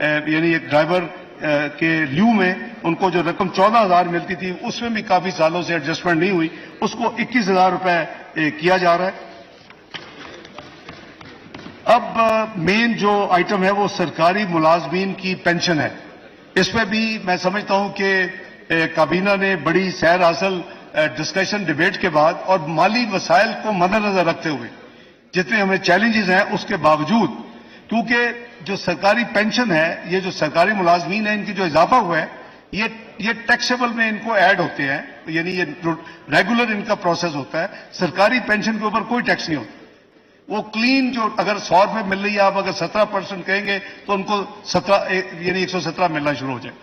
یعنی ایک ڈرائیور کے لیو میں ان کو جو رقم 14,000 ملتی تھی اس میں بھی کافی سالوں سے ایڈجسٹمنٹ نہیں ہوئی، اس کو 21,000 روپے کیا جا رہا ہے۔ اب مین جو آئٹم ہے وہ سرکاری ملازمین کی پینشن ہے۔ اس پہ بھی میں سمجھتا ہوں کہ کابینہ نے بڑی سیر حاصل ڈسکشن ڈیبیٹ کے بعد اور مالی وسائل کو مد نظر رکھتے ہوئے جتنے ہمیں چیلنجز ہیں اس کے باوجود، کیونکہ جو سرکاری پینشن ہے، یہ جو سرکاری ملازمین ہیں ان کی جو اضافہ ہوا ہے یہ ٹیکسیبل میں ان کو ایڈ ہوتے ہیں، یعنی یہ ریگولر ان کا پروسیس ہوتا ہے۔ سرکاری پینشن کے اوپر کوئی ٹیکس نہیں ہوتا، وہ کلین جو اگر 100 روپے مل رہی ہے، آپ اگر 17% کہیں گے تو ان کو 117 ملنا شروع ہو جائے۔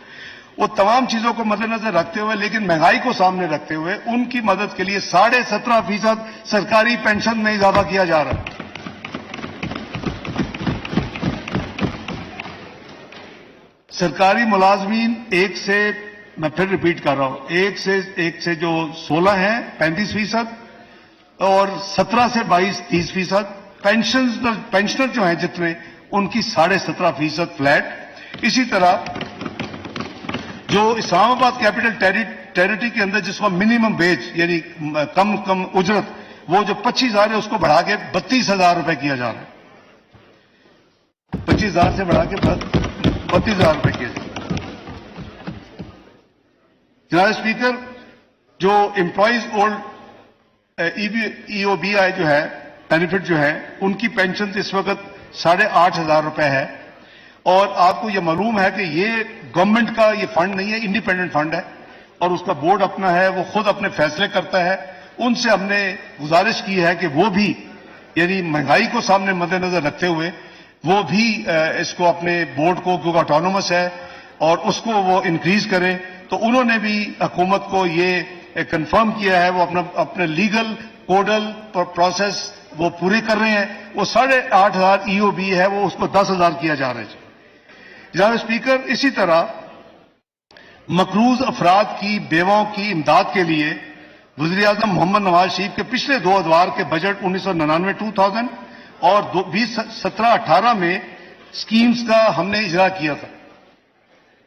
وہ تمام چیزوں کو مد نظر رکھتے ہوئے لیکن مہنگائی کو سامنے رکھتے ہوئے ان کی مدد کے لیے 17.5% سرکاری پینشن میں اضافہ کیا جا رہا ہے۔ سرکاری ملازمین ایک سے، میں پھر ریپیٹ کر رہا ہوں، ایک سے جو 16 ہیں 35%، اور 17 سے 22 30%، پینشنر جو ہیں جتنے ان کی 17.5% فلیٹ۔ اسی طرح جو اسلام آباد کیپٹل ٹیریٹری کے اندر جس کو منیمم ویج یعنی کم اجرت، وہ جو 25,000 ہے اس کو بڑھا کے 32,000 روپے کیا جا رہا ہے، 25,000 سے بڑھا کے 32,000 روپے کیا جا رہا ہے۔ جناب اسپیکر، جو امپلائیز اولڈ ای او بی آئی جو ہے بینیفٹ جو ہے ان کی پینشن اس وقت 8,500 روپے ہے، اور آپ کو یہ معلوم ہے کہ یہ گورنمنٹ کا یہ فنڈ نہیں ہے، انڈیپینڈنٹ فنڈ ہے اور اس کا بورڈ اپنا ہے، وہ خود اپنے فیصلے کرتا ہے۔ ان سے ہم نے گزارش کی ہے کہ وہ بھی یعنی مہنگائی کو سامنے مد نظر رکھتے ہوئے وہ بھی اس کو اپنے بورڈ کو، کیونکہ آٹونومس ہے، اور اس کو وہ انکریز کریں۔ تو انہوں نے بھی حکومت کو یہ کنفرم کیا ہے، وہ اپنے لیگل کوڈل پروسیس وہ پورے کر رہے ہیں۔ وہ 8,500 ای او بی ہے، وہ اس کو 10,000 کیا جا رہا ہے۔ جناب اسپیکر، اسی طرح مقروض افراد کی بیواؤں کی امداد کے لیے وزیر اعظم محمد نواز شریف کے پچھلے 2 ادوار کے بجٹ 1999-2000 اور 2017-18 میں سکیمز کا ہم نے اجرا کیا تھا۔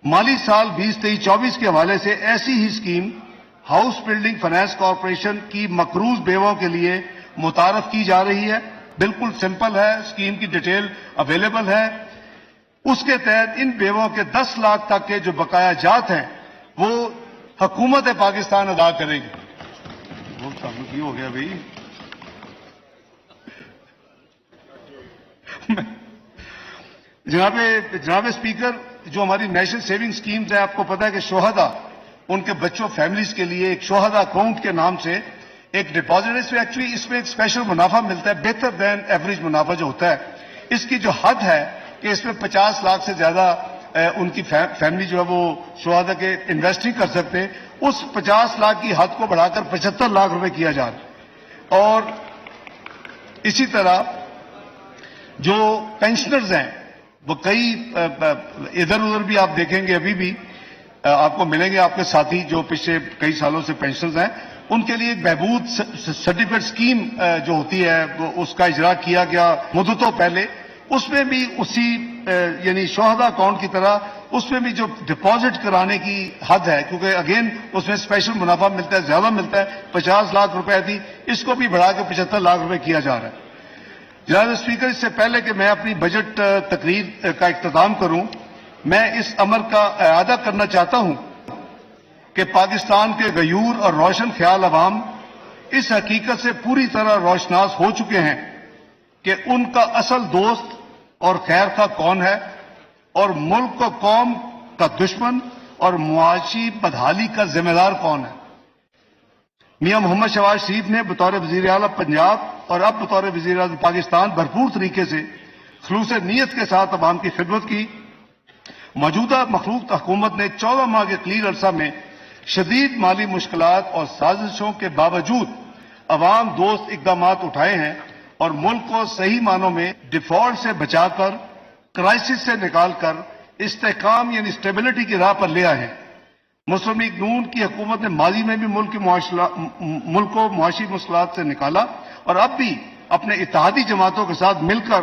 مالی سال 2023-24 کے حوالے سے ایسی ہی scheme house building finance corporation کی مقروض بیووں کے لیے متعارف کی جا رہی ہے۔ بالکل سمپل ہے، سکیم کی ڈیٹیل اویلیبل ہے۔ اس کے تحت ان بیووں کے 10 لاکھ تک کے جو بقایا جات ہیں وہ حکومت پاکستان ادا کرے گی۔ وہ کی ہو گیا بھائی، جناب اسپیکر، جو ہماری نیشنل سیونگ سکیمز ہیں، آپ کو پتا ہے کہ شہداء ان کے بچوں فیملیز کے لیے ایک شہداء اکاؤنٹ کے نام سے ایک ڈپازٹ، اس میں ایک اسپیشل منافع ملتا ہے، بہتر دین ایوریج منافع جو ہوتا ہے۔ اس کی جو حد ہے کہ اس میں 50 لاکھ سے زیادہ ان کی فیملی جو ہے وہ شہداء کے انویسٹ نہیں کر سکتے، اس 50 لاکھ کی حد کو بڑھا کر 75 لاکھ روپے کیا جا رہا ہے۔ اور اسی طرح جو پینشنرز ہیں وہ کئی ادھر ادھر بھی آپ دیکھیں گے، ابھی بھی آپ کو ملیں گے آپ کے ساتھی جو پچھلے کئی سالوں سے پینشنرز ہیں، ان کے لیے ایک بہبود سرٹیفکیٹ اسکیم جو ہوتی ہے اس کا اجرا کیا گیا مدتوں پہلے۔ اس میں بھی اسی یعنی شہداء اکاؤنٹ کی طرح اس میں بھی جو ڈپازٹ کرانے کی حد ہے، کیونکہ اگین اس میں اسپیشل منافع ملتا ہے، زیادہ ملتا ہے، 50 لاکھ روپے تھی، اس کو بھی بڑھا کے 75 لاکھ روپے کیا جا رہا ہے۔ جناب اسپیکر، اس سے پہلے کہ میں اپنی بجٹ تقریر کا اختتام کروں، میں اس امر کا اعادہ کرنا چاہتا ہوں کہ پاکستان کے غیور اور روشن خیال عوام اس حقیقت سے پوری طرح روشناس ہو چکے ہیں کہ ان کا اصل دوست اور خیر خواہ کون ہے، اور ملک و قوم کا دشمن اور معاشی بدحالی کا ذمہ دار کون ہے۔ میاں محمد شہباز شریف نے بطور وزیر اعلیٰ پنجاب اور اب بطور وزیر اعظم پاکستان بھرپور طریقے سے خلوص نیت کے ساتھ عوام کی خدمت کی۔ موجودہ مخلوق حکومت نے 14 ماہ کے قلیل عرصہ میں شدید مالی مشکلات اور سازشوں کے باوجود عوام دوست اقدامات اٹھائے ہیں اور ملک کو صحیح معنوں میں ڈیفالٹ سے بچا کر، کرائسس سے نکال کر استحکام یعنی اسٹیبلٹی کی راہ پر لے آئے ہیں۔ مسلم لیگ نون کی حکومت نے ماضی میں بھی ملک کو معاشی مشکلات سے نکالا اور اب بھی اپنے اتحادی جماعتوں کے ساتھ مل کر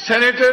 Senator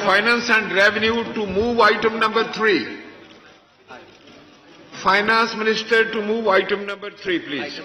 Finance and Revenue, to move item number 3. Finance Minister to move item number 3, please.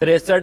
63